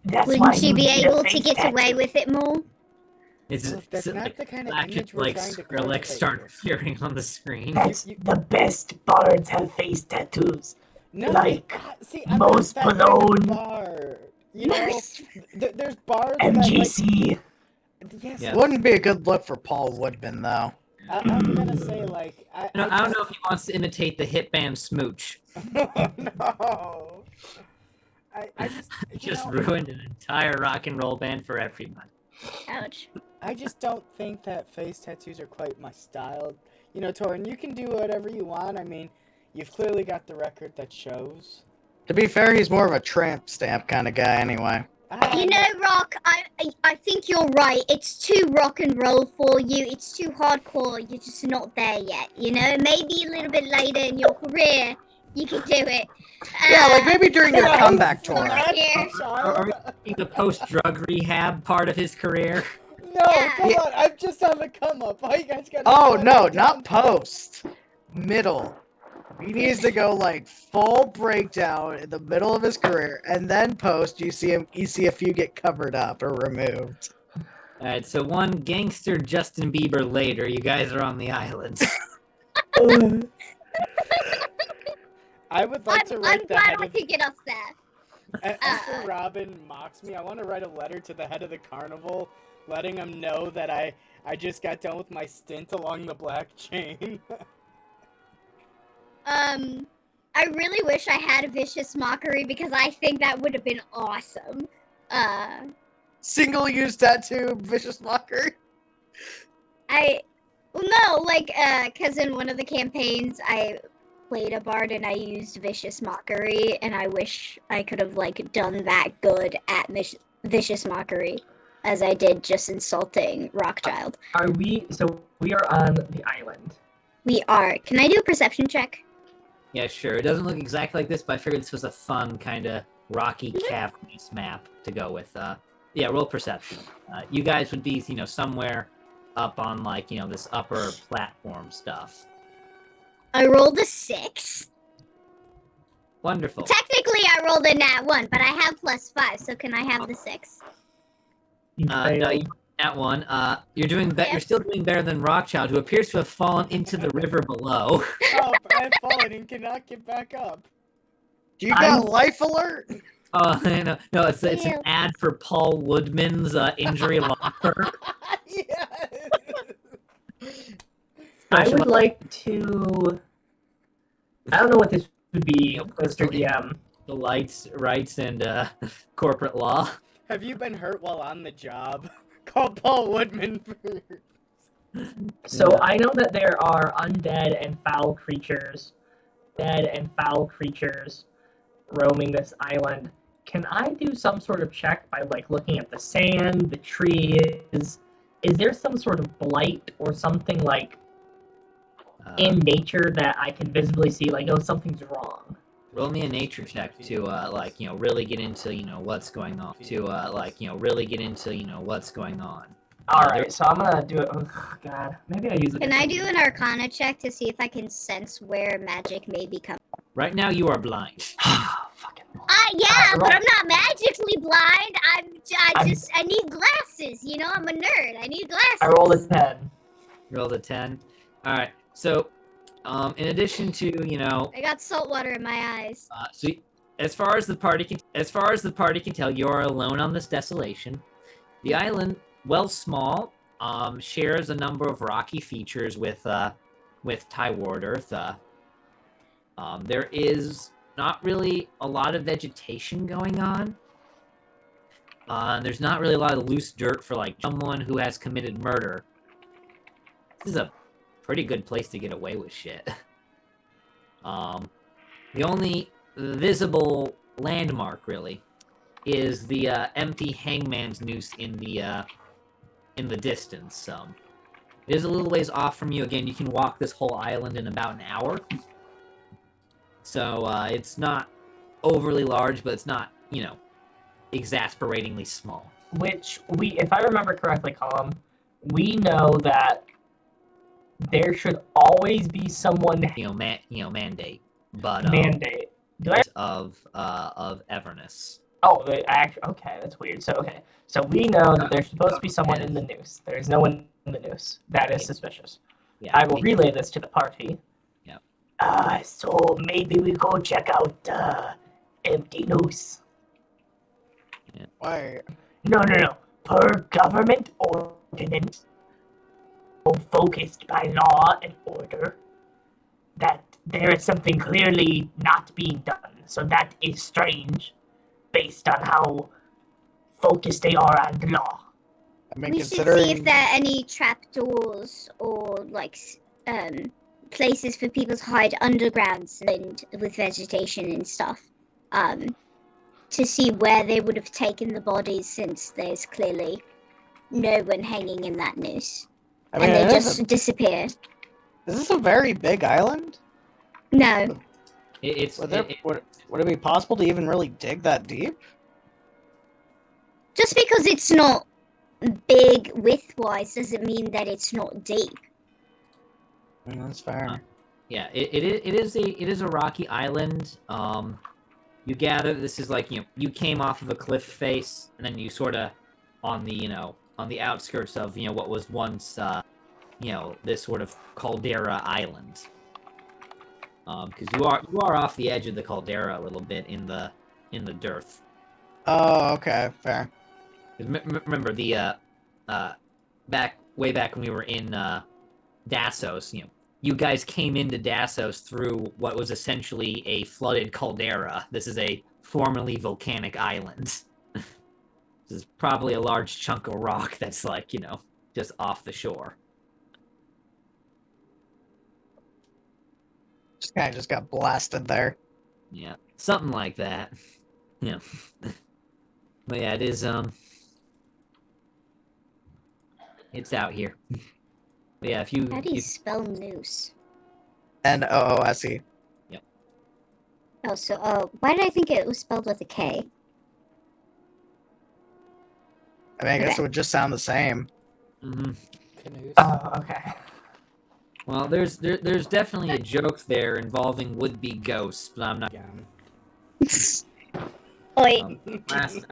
That's why Wouldn't you be need a able to face get away tattoo. with it more? it's That's not like the kind of Black image we're like trying to Skrillex cultivate start here. appearing on the screen. That's You- the best bards have face tattoos. No, Like, see, I'm most not that kind of Malone. bard. You know, Most- there's bards MGC. that like, yes, Yeah. Wouldn't be a good look for Paul Woodman though. I'm gonna say like I I don't know if he wants to imitate the hit band Smooch. no. I just It you just know, ruined an entire rock and roll band for everybody. Ouch. I just don't think that face tattoos are quite my style. You know, Torin, you can do whatever you want. I mean, you've clearly got the record that shows. To be fair, he's more of a tramp stamp kind of guy anyway. You know, Rock, I think you're right. It's too rock and roll for you. It's too hardcore. You're just not there yet. You know, maybe a little bit later in your career, you can do it. Yeah, like maybe during your Yeah, comeback sorry. tour. Yeah. Are we thinking the post-drug rehab part of his career? No, Yeah. come on. I'm just on the come up. Why you guys got? Oh no, not post. Middle. He needs to go like full breakdown in the middle of his career, and then post. You see a few get covered up or removed. All right, so one gangster Justin Bieber later, you guys are on the island. I would like to I'm write the glad head I of. could get us there. After Robin mocks me, I want to write a letter to the head of the carnival, letting him know that I just got done with my stint along the black chain. I really wish I had a vicious mockery because I think that would have been awesome. Single-use tattoo, vicious mocker. Cause in one of the campaigns I played a bard and I used vicious mockery, and I wish I could have like done that good at vicious mockery as I did just insulting Rockchild. We are on the island. We are. Can I do a perception check? Yeah, sure. It doesn't look exactly like this, but I figured this was a fun kind of rocky cavernous map to go with. Yeah, roll perception. You guys would be, somewhere up on like, this upper platform stuff. I rolled a 6. Wonderful. Technically, I rolled a nat 1, but I have +5, so can I have the 6? No, you at 1. You're still doing better than Rockchild, who appears to have fallen into the river below. Oh, I've fallen and cannot get back up. Do you got life alert? Oh, no, it's an ad for Paul Woodman's injury locker. Yes. I would like to. I don't know what this would be, Mr. DM. The rights, and corporate law. Have you been hurt while on the job? Call Paul Woodman first. So I know that there are undead and foul creatures, roaming this island. Can I do some sort of check by like looking at the sand, the trees? Is there some sort of blight or something like in nature that I can visibly see, like, oh, something's wrong? Roll me a nature check to really get into what's going on. Really get into what's going on. All right, so I'm gonna do it. Oh God, maybe I use it. Can I do an Arcana check to see if I can sense where magic may be coming? Right now, you are blind. Fucking. Yeah, but I'm not magically blind. I need glasses. I'm a nerd. I need glasses. I rolled a 10. Rolled a 10. All right. So, in addition to I got salt water in my eyes. So as far as the party can tell, you are alone on this desolation. The island, while small, shares a number of rocky features with Tyward Earth. There is not really a lot of vegetation going on. There's not really a lot of loose dirt for like someone who has committed murder. This is a pretty good place to get away with shit. The only visible landmark really is the empty hangman's noose in the distance. It is a little ways off from you. Again, you can walk this whole island in about an hour. So it's not overly large, but it's not, exasperatingly small. Which if I remember correctly, Colum, we know that there should always be someone. Mandate, but mandate. Of Everness. Oh, okay, that's weird. So we know that there's supposed to be someone in the noose. There is no one in the noose. That is suspicious. Yeah, I will relay this to the party. Yeah. So maybe we go check out empty noose. Yeah. Why? No. Per government ordinance, focused by law and order, that there is something clearly not being done. So that is strange, based on how focused they are on the law. I mean, We should see if there are any trapdoors or places for people to hide underground and with vegetation and stuff. To see where they would have taken the bodies, since there's clearly no one hanging in that noose. I mean, and they just disappeared. Is this a very big island? No. Would it be possible to even really dig that deep? Just because it's not big width-wise doesn't mean that it's not deep. That's fair. Yeah, it is a rocky island. You gather this is like you came off of a cliff face, and then you sort of on the outskirts of what was once this sort of caldera island. Because you are off the edge of the caldera a little bit in the dearth. Oh, okay, fair. Remember the way back when we were in Dassos, you guys came into Dassos through what was essentially a flooded caldera. This is a formerly volcanic island. This is probably a large chunk of rock that's just off the shore. This guy just got blasted there. Yeah, something like that. Yeah. But yeah, it is, it's out here. But yeah, if you... How do you spell noose? Noose. Oh, so, why did I think it was spelled with a K? I mean, I guess Okay. it would just sound the same. Mm-hmm. Canoes. Oh, okay. Well, there's definitely a joke there involving would-be ghosts, but I'm not... Again. Wait, Last,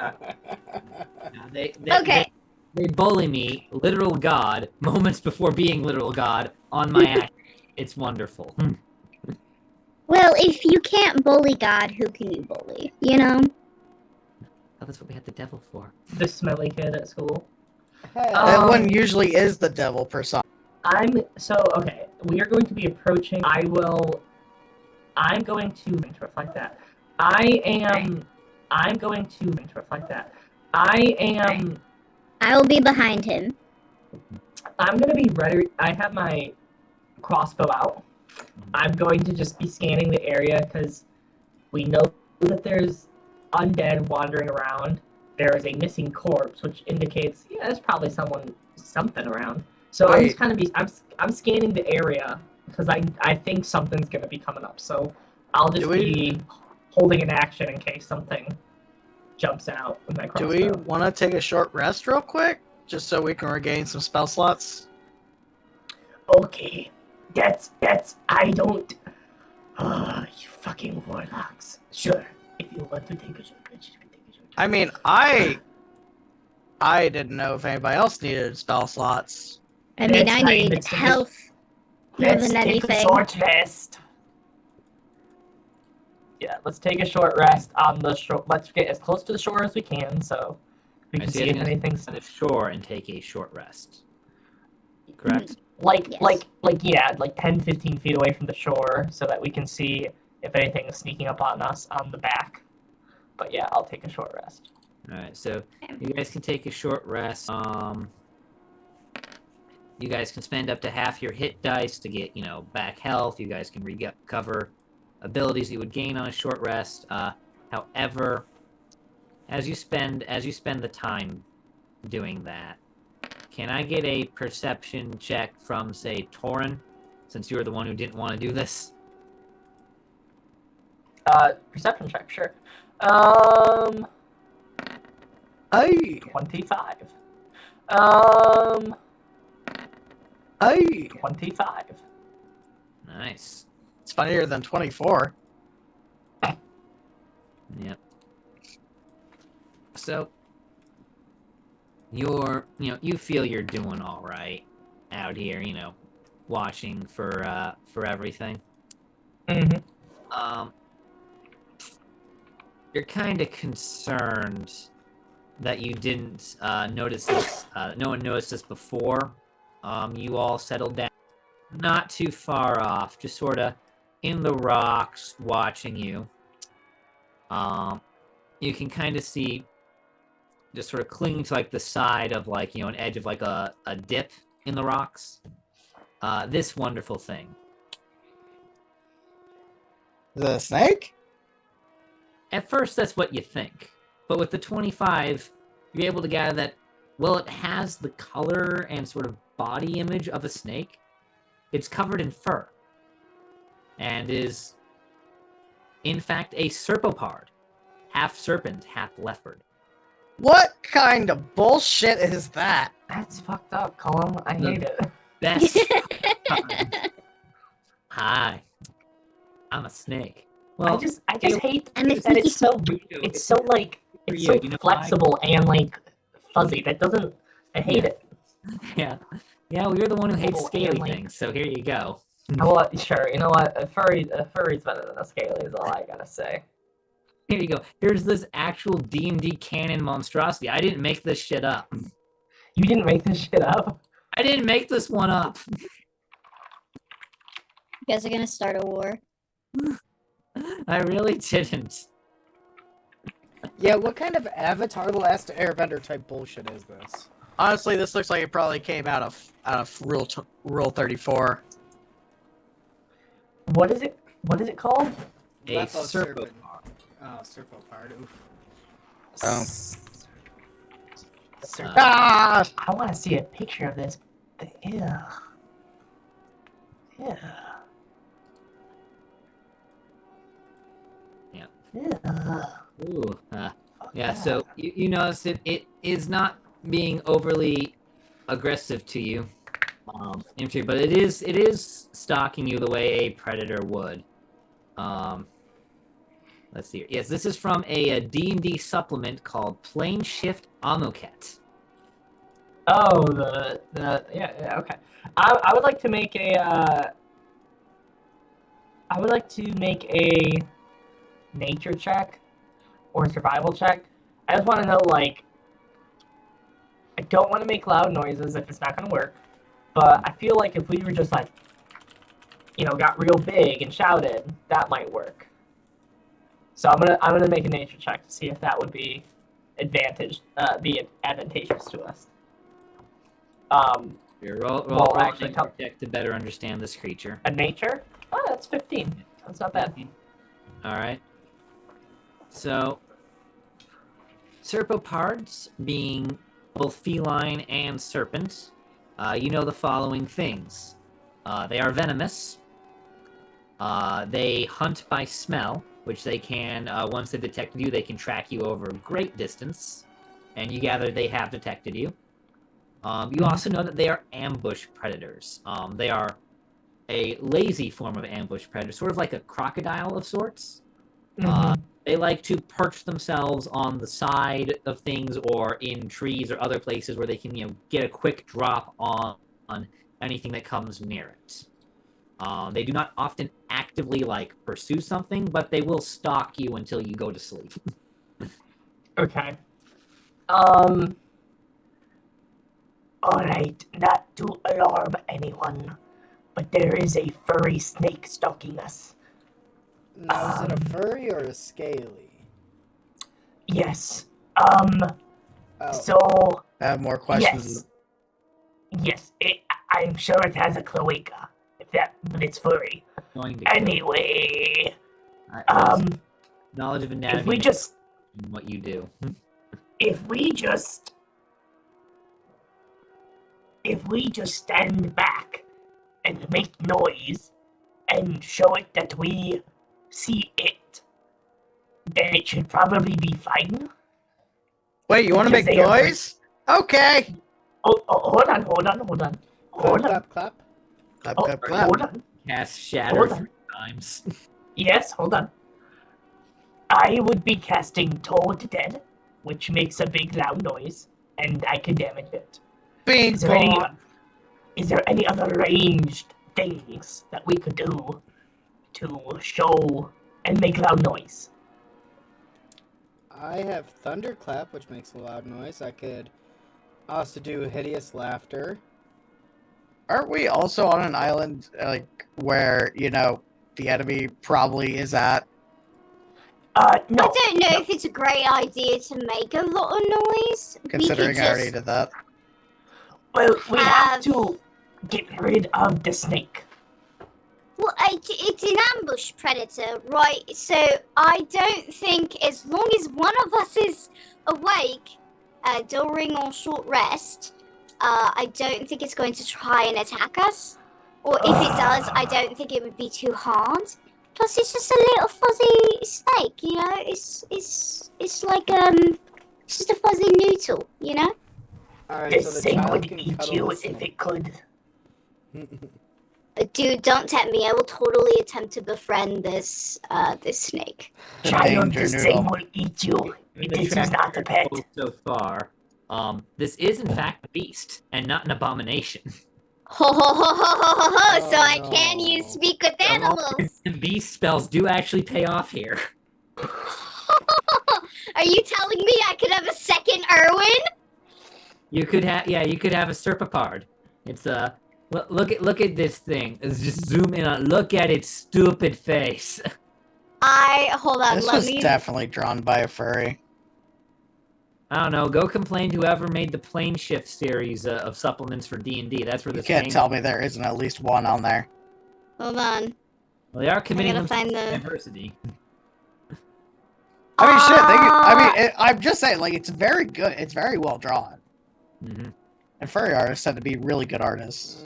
they okay. They bully me, literal god, moments before being literal god, on my act. It's wonderful. Well, if you can't bully God, who can you bully? You know? Oh, that's what we had the devil for. The smelly kid at school. Hey. That one usually is the devil persona. Okay, we are going to be approaching, I'm going to reflect that. I will be behind him. I'm gonna be ready, I have my crossbow out. I'm going to just be scanning the area, because we know that there's undead wandering around. There is a missing corpse, which indicates, yeah, there's probably something around. So I'm just kind of I'm scanning the area because I think something's gonna be coming up. So I'll just be holding an action in case something jumps out with my crossbow. Do we want to take a short rest real quick, just so we can regain some spell slots? Okay, that's I don't. You fucking warlocks. Sure, if you want to take a short rest, you can take a short rest. I mean, I didn't know if anybody else needed spell slots. I mean, That's I fine, need let's take health more Let's than take a anything. short rest. Yeah, let's take a short rest on the shore. Let's get as close to the shore as we can, so we can see if anything's on the shore and take a short rest. Correct? like 10, 15 feet away from the shore, so that we can see if anything is sneaking up on us on the back. But yeah, I'll take a short rest. Alright, so you guys can take a short rest. You guys can spend up to half your hit dice to get, back health. You guys can recover abilities you would gain on a short rest. However, as you spend the time doing that, can I get a perception check from, say, Torin, since you were the one who didn't want to do this? Perception check, sure. Hey, 25. 25. Nice. It's funnier than 24. Yep. So, you feel you're doing all right out here, watching for everything. Mm-hmm. You're kind of concerned that you didn't notice this. No one noticed this before. You all settled down, not too far off, just sort of in the rocks, watching you. You can kind of see, just sort of clinging to like the side of an edge of a dip in the rocks. This wonderful thing. Is it a snake? At first, that's what you think. But with the 25, you're able to gather that, well, it has the color and sort of body image of a snake. It's covered in fur. And is, in fact, a serpopard. Half serpent, half leopard. What kind of bullshit is that? That's fucked up, Colin. I hate it. Best. Hi. I'm a snake. Well, I just hate I'm a that it's so you, flexible and fuzzy. That doesn't. I hate it. Yeah. Yeah, well, you're the one who hates Oh, scaly and, things, so here you go. Sure. You know what? A furry's better than a scaly. Is all I gotta say. Here you go. Here's this actual D&D canon monstrosity. I didn't make this shit up. You didn't make this shit up. I didn't make this one up. You guys are gonna start a war. I really didn't. Yeah, what kind of Avatar: The Last Airbender type bullshit is this? Honestly, this looks like it probably came out of Rule 34. What is it? What is it called? A serpopard. Oh, serpopard. Oof. Oh. Ah! I want to see a picture of this. Yeah. Yeah. Yeah. Yeah. Ooh. Yeah. So you notice it is not being overly aggressive to you, but it is stalking you the way a predator would. Let's see. Yes, this is from a D&D supplement called Plane Shift Amoket. Oh, yeah, okay. I would like to make a nature check or survival check. I just want to know, like, I don't want to make loud noises if it's not going to work, but I feel like if we were just like, got real big and shouted, that might work. So I'm gonna make a nature check to see if that would be advantageous to us. Roll actually check to better understand this creature. A nature? Oh, that's 15. That's not bad. All right. So, serpopards, being both feline and serpent, you know the following things. They are venomous. They hunt by smell, which they can, once they've detected you, they can track you over a great distance. And you gather they have detected you. You also know that they are ambush predators. They are a lazy form of ambush predator, sort of like a crocodile of sorts. They like to perch themselves on the side of things or in trees or other places where they can, get a quick drop on anything that comes near it. They do not often actively, pursue something, but they will stalk you until you go to sleep. Okay. Alright, not to alarm anyone, but there is a furry snake stalking us. Now, is it a furry or a scaly? Yes. Oh. So... I have more questions. Yes, I'm sure it has a cloaca, but it's furry. Anyway... knowledge of anatomy if we just... what you do. If we just stand back and make noise and show it that we see it, then it should probably be fine. Wait, you want to make noise? Okay. Oh, hold on. Clap, clap. Clap, clap. Hold on. Cast Shatter 3 times. Yes, hold on. I would be casting Toad Dead, which makes a big loud noise, and I can damage it. Bing bong. Is there any other ranged things that we could do to show and make loud noise? I have Thunderclap, which makes a loud noise. I could also do Hideous Laughter. Aren't we also on an island, where, the enemy probably is at? No. I don't know if it's a great idea to make a lot of noise. Considering I already did that. Well, we have to get rid of the snake. Well, it's an ambush predator, right? So I don't think, as long as one of us is awake during our short rest, I don't think it's going to try and attack us. Or if it does, I don't think it would be too hard. Plus, it's just a little fuzzy snake, It's like it's just a fuzzy noodle, Alright, This thing would eat you if it could. Dude, don't tempt me. I will totally attempt to befriend this snake. Child, this thing will eat you. This is not a pet. So far, this is in fact a beast and not an abomination. Ho ho ho ho ho ho ho! So I can use speak with animals. Beast spells do actually pay off here. Are you telling me I could have a second Erwin? You could have a serpapard. It's look at this thing. Let's just zoom in on. Look at its stupid face. Hold on. This was definitely drawn by a furry. I don't know. Go complain to whoever made the Plane Shift series of supplements for D&D. That's where this. You can't tell me there isn't at least one on there. Hold on. Well, they are committing themselves to diversity. I mean, shit. I'm just saying, it's very good. It's very well drawn. Mm-hmm. And furry artists tend to be really good artists.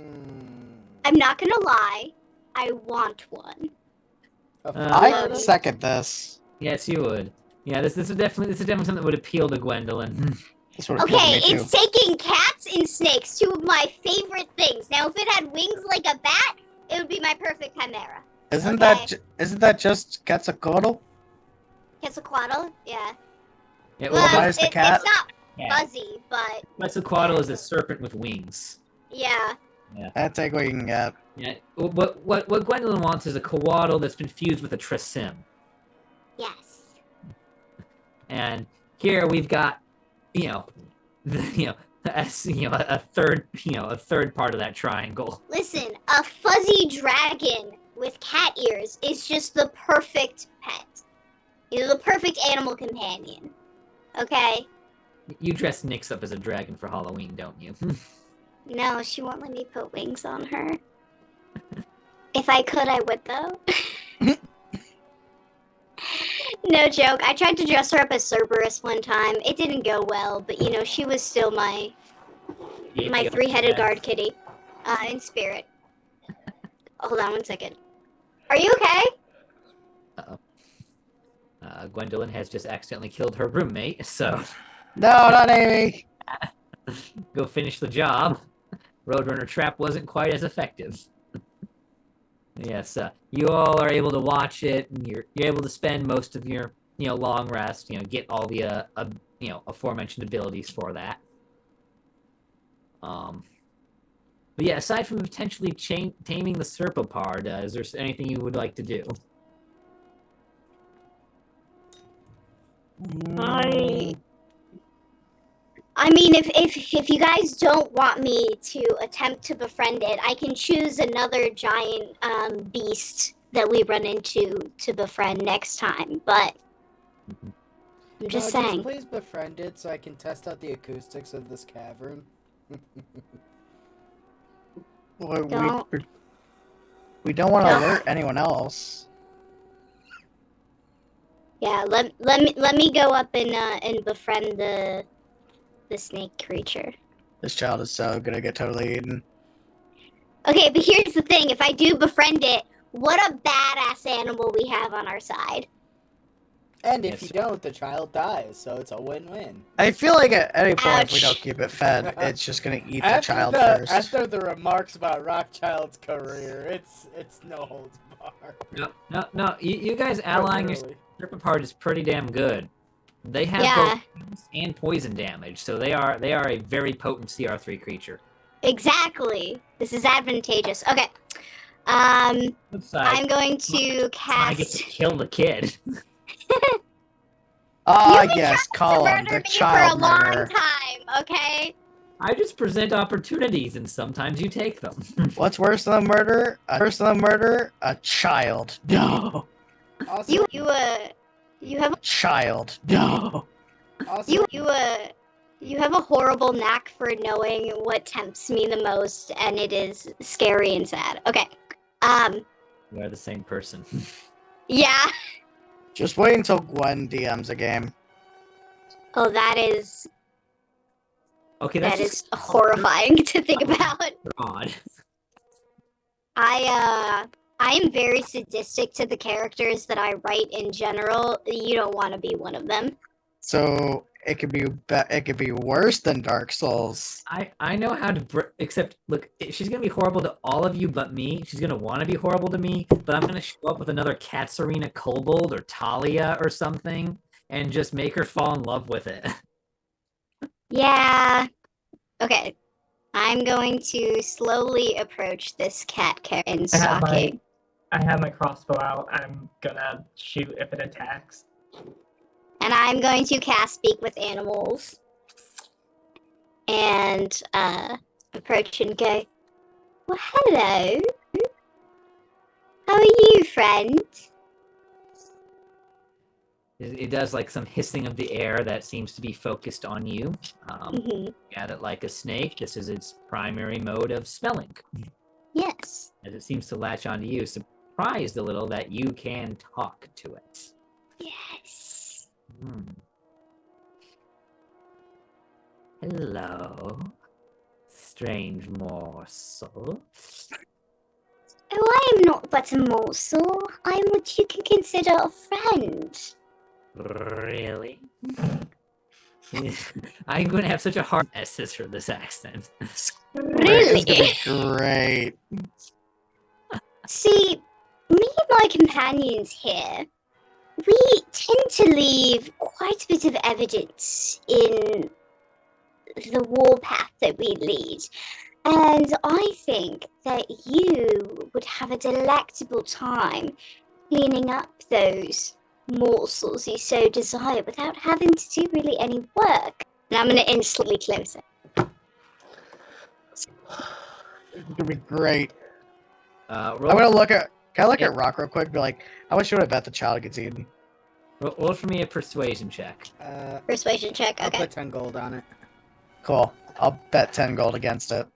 I'm not gonna lie, I want one. I second this. Yes, you would. Yeah, this is definitely something that would appeal to Gwendolyn. This would appeal to Okay, me too. it's taking cats and snakes, two of my favorite things. Now, if it had wings like a bat, it would be my perfect chimera. Isn't Okay. that just Quetzalcoatl? Quetzalcoatl? Yeah. Yeah, Well, why is the cat? It's not Yeah. fuzzy, but Quetzalcoatl is a serpent with wings. yeah. That's like what you can get. Yeah. What Gwendolyn wants is a coatl that's been fused with a trisim. Yes. And here we've got, a third part of that triangle. Listen, a fuzzy dragon with cat ears is just the perfect pet. The perfect animal companion. Okay? You dress Nyx up as a dragon for Halloween, don't you? No, she won't let me put wings on her. If I could, I would, though. No joke. I tried to dress her up as Cerberus one time. It didn't go well, but she was still my three-headed guard kitty. In spirit. Hold on one second. Are you okay? Uh-oh. Gwendolyn has just accidentally killed her roommate, so No, not Amy. go finish the job. Roadrunner Trap wasn't quite as effective. Yes, you all are able to watch it, and you're able to spend most of your long rest, get all the aforementioned abilities for that. But yeah, aside from potentially taming the Serpopard, is there anything you would like to do? I mean, if you guys don't want me to attempt to befriend it, I can choose another giant beast that we run into to befriend next time. But I'm just saying. Please befriend it so I can test out the acoustics of this cavern. We don't want to alert anyone else. Yeah, let me go up and befriend the snake creature. This child is so gonna get totally eaten. Okay, but here's the thing: if I do befriend it, what a badass animal we have on our side. And if you don't, the child dies, so it's a win-win. I feel like at any point, if we Ouch. don't keep it fed, it's just gonna eat the child first. After the remarks about Rockchild's career, it's no holds barred. No. You guys allying your Serpopard is pretty damn good. They have both wounds and poison damage, so they are a very potent CR3 creature. Exactly. This is advantageous. Okay. I'm going to cast. I get to kill the kid. Yes, call him the child for a long murderer. time, okay? I just present opportunities, and sometimes you take them. What's worse than a murder? A child. No. Also, You have Child. No. also, you have a horrible knack for knowing what tempts me the most, and it is scary and sad. Okay. We are the same person. Yeah. Just wait until Gwen DMs a game. Oh, that is Okay, that that's is horrifying to think about. odd. I am very sadistic to the characters that I write in general. You don't want to be one of them. So it could be worse than Dark Souls. I know how to except look, she's gonna be horrible to all of you but me. She's gonna want to be horrible to me, but I'm gonna show up with another Katsarina Kobold or Talia or something and just make her fall in love with it. Yeah. Okay. I'm going to slowly approach this cat and stalking. I have my crossbow out. I'm gonna shoot if it attacks. And I'm going to cast Speak with Animals. And approach and go, well, hello. How are you, friend? It does like some hissing of the air that seems to be focused on you. At it like a snake. This is its primary mode of smelling. Yes. As it seems to latch onto you, surprised a little that you can talk to it. Yes. Hello, strange morsel. Oh, I am not but a morsel. I am what you can consider a friend. Really? I'm going to have such a hard S for this accent. Really? It's gonna be great. See, me and my companions here, we tend to leave quite a bit of evidence in the warpath that we lead. And I think that you would have a delectable time cleaning up those morsels you so desire without having to do really any work. And I'm going to instantly close it. It's gonna be great. Roll, I'm gonna look at. Can I look at Rock real quick? And be like, how much should I bet the child gets eaten? roll for me a persuasion check. Persuasion check, I'll okay. put 10 gold on it. Cool. I'll bet 10 gold against it.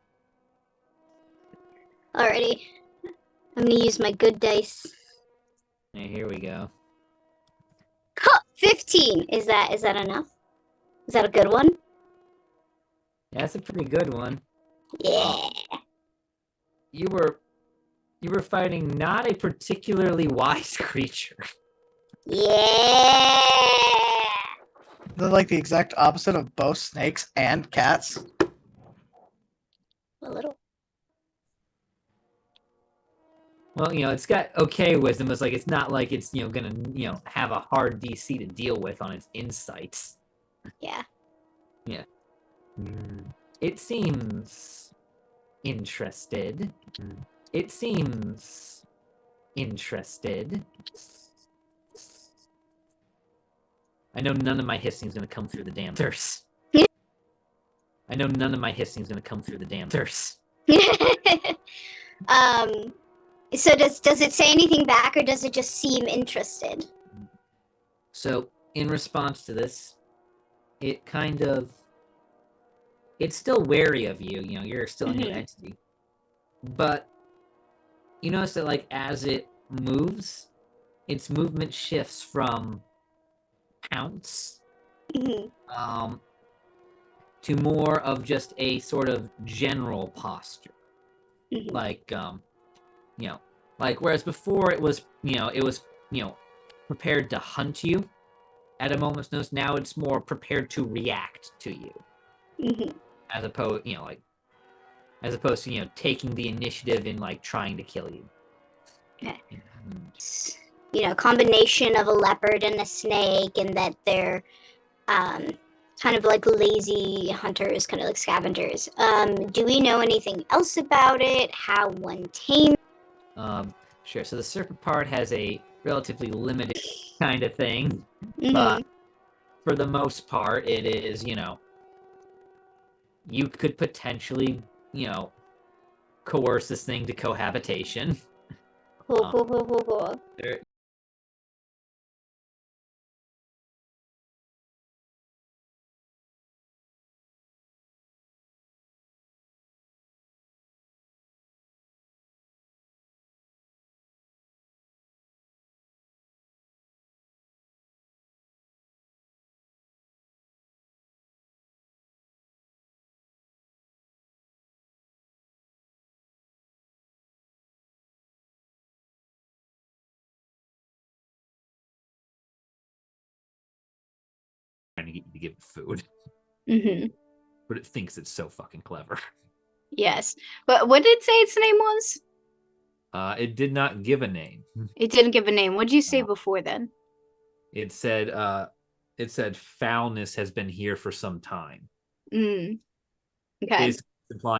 Alrighty. I'm going to use my good dice. Yeah, here we go. 15! Is that enough? Is that a good one? Yeah, that's a pretty good one. Yeah. You were fighting not a particularly wise creature. Yeah. They're like the exact opposite of both snakes and cats. A little. Well, it's got okay wisdom. It's like it's not like it's gonna have a hard DC to deal with on its insights. Yeah. Yeah. It seems interested. It seems interested. I know none of my hissing's gonna come through the damn thirst. I know none of my hissing's gonna come through the damn thirst. So does it say anything back, or does it just seem interested? So, in response to this, it's still wary of you. You're still a new entity. But you notice that, like, as it moves, its movement shifts from pounce to more of just a sort of general posture. Like, like whereas before it was prepared to hunt you at a moment's notice. Now it's more prepared to react to you, as opposed to taking the initiative in like trying to kill you. Combination of a leopard and a snake, and that they're kind of like lazy hunters, kind of like scavengers. Do we know anything else about it? How one tames? Sure. So the serpent part has a relatively limited kind of thing, but for the most part, it is, you could potentially, coerce this thing to cohabitation. Cool. Trying to get you to give it food, but it thinks it's so fucking clever. Yes. But what did it say its name was? It did not give a name. It didn't give a name. What did you say before then? It said foulness has been here for some time. Okay. Is implying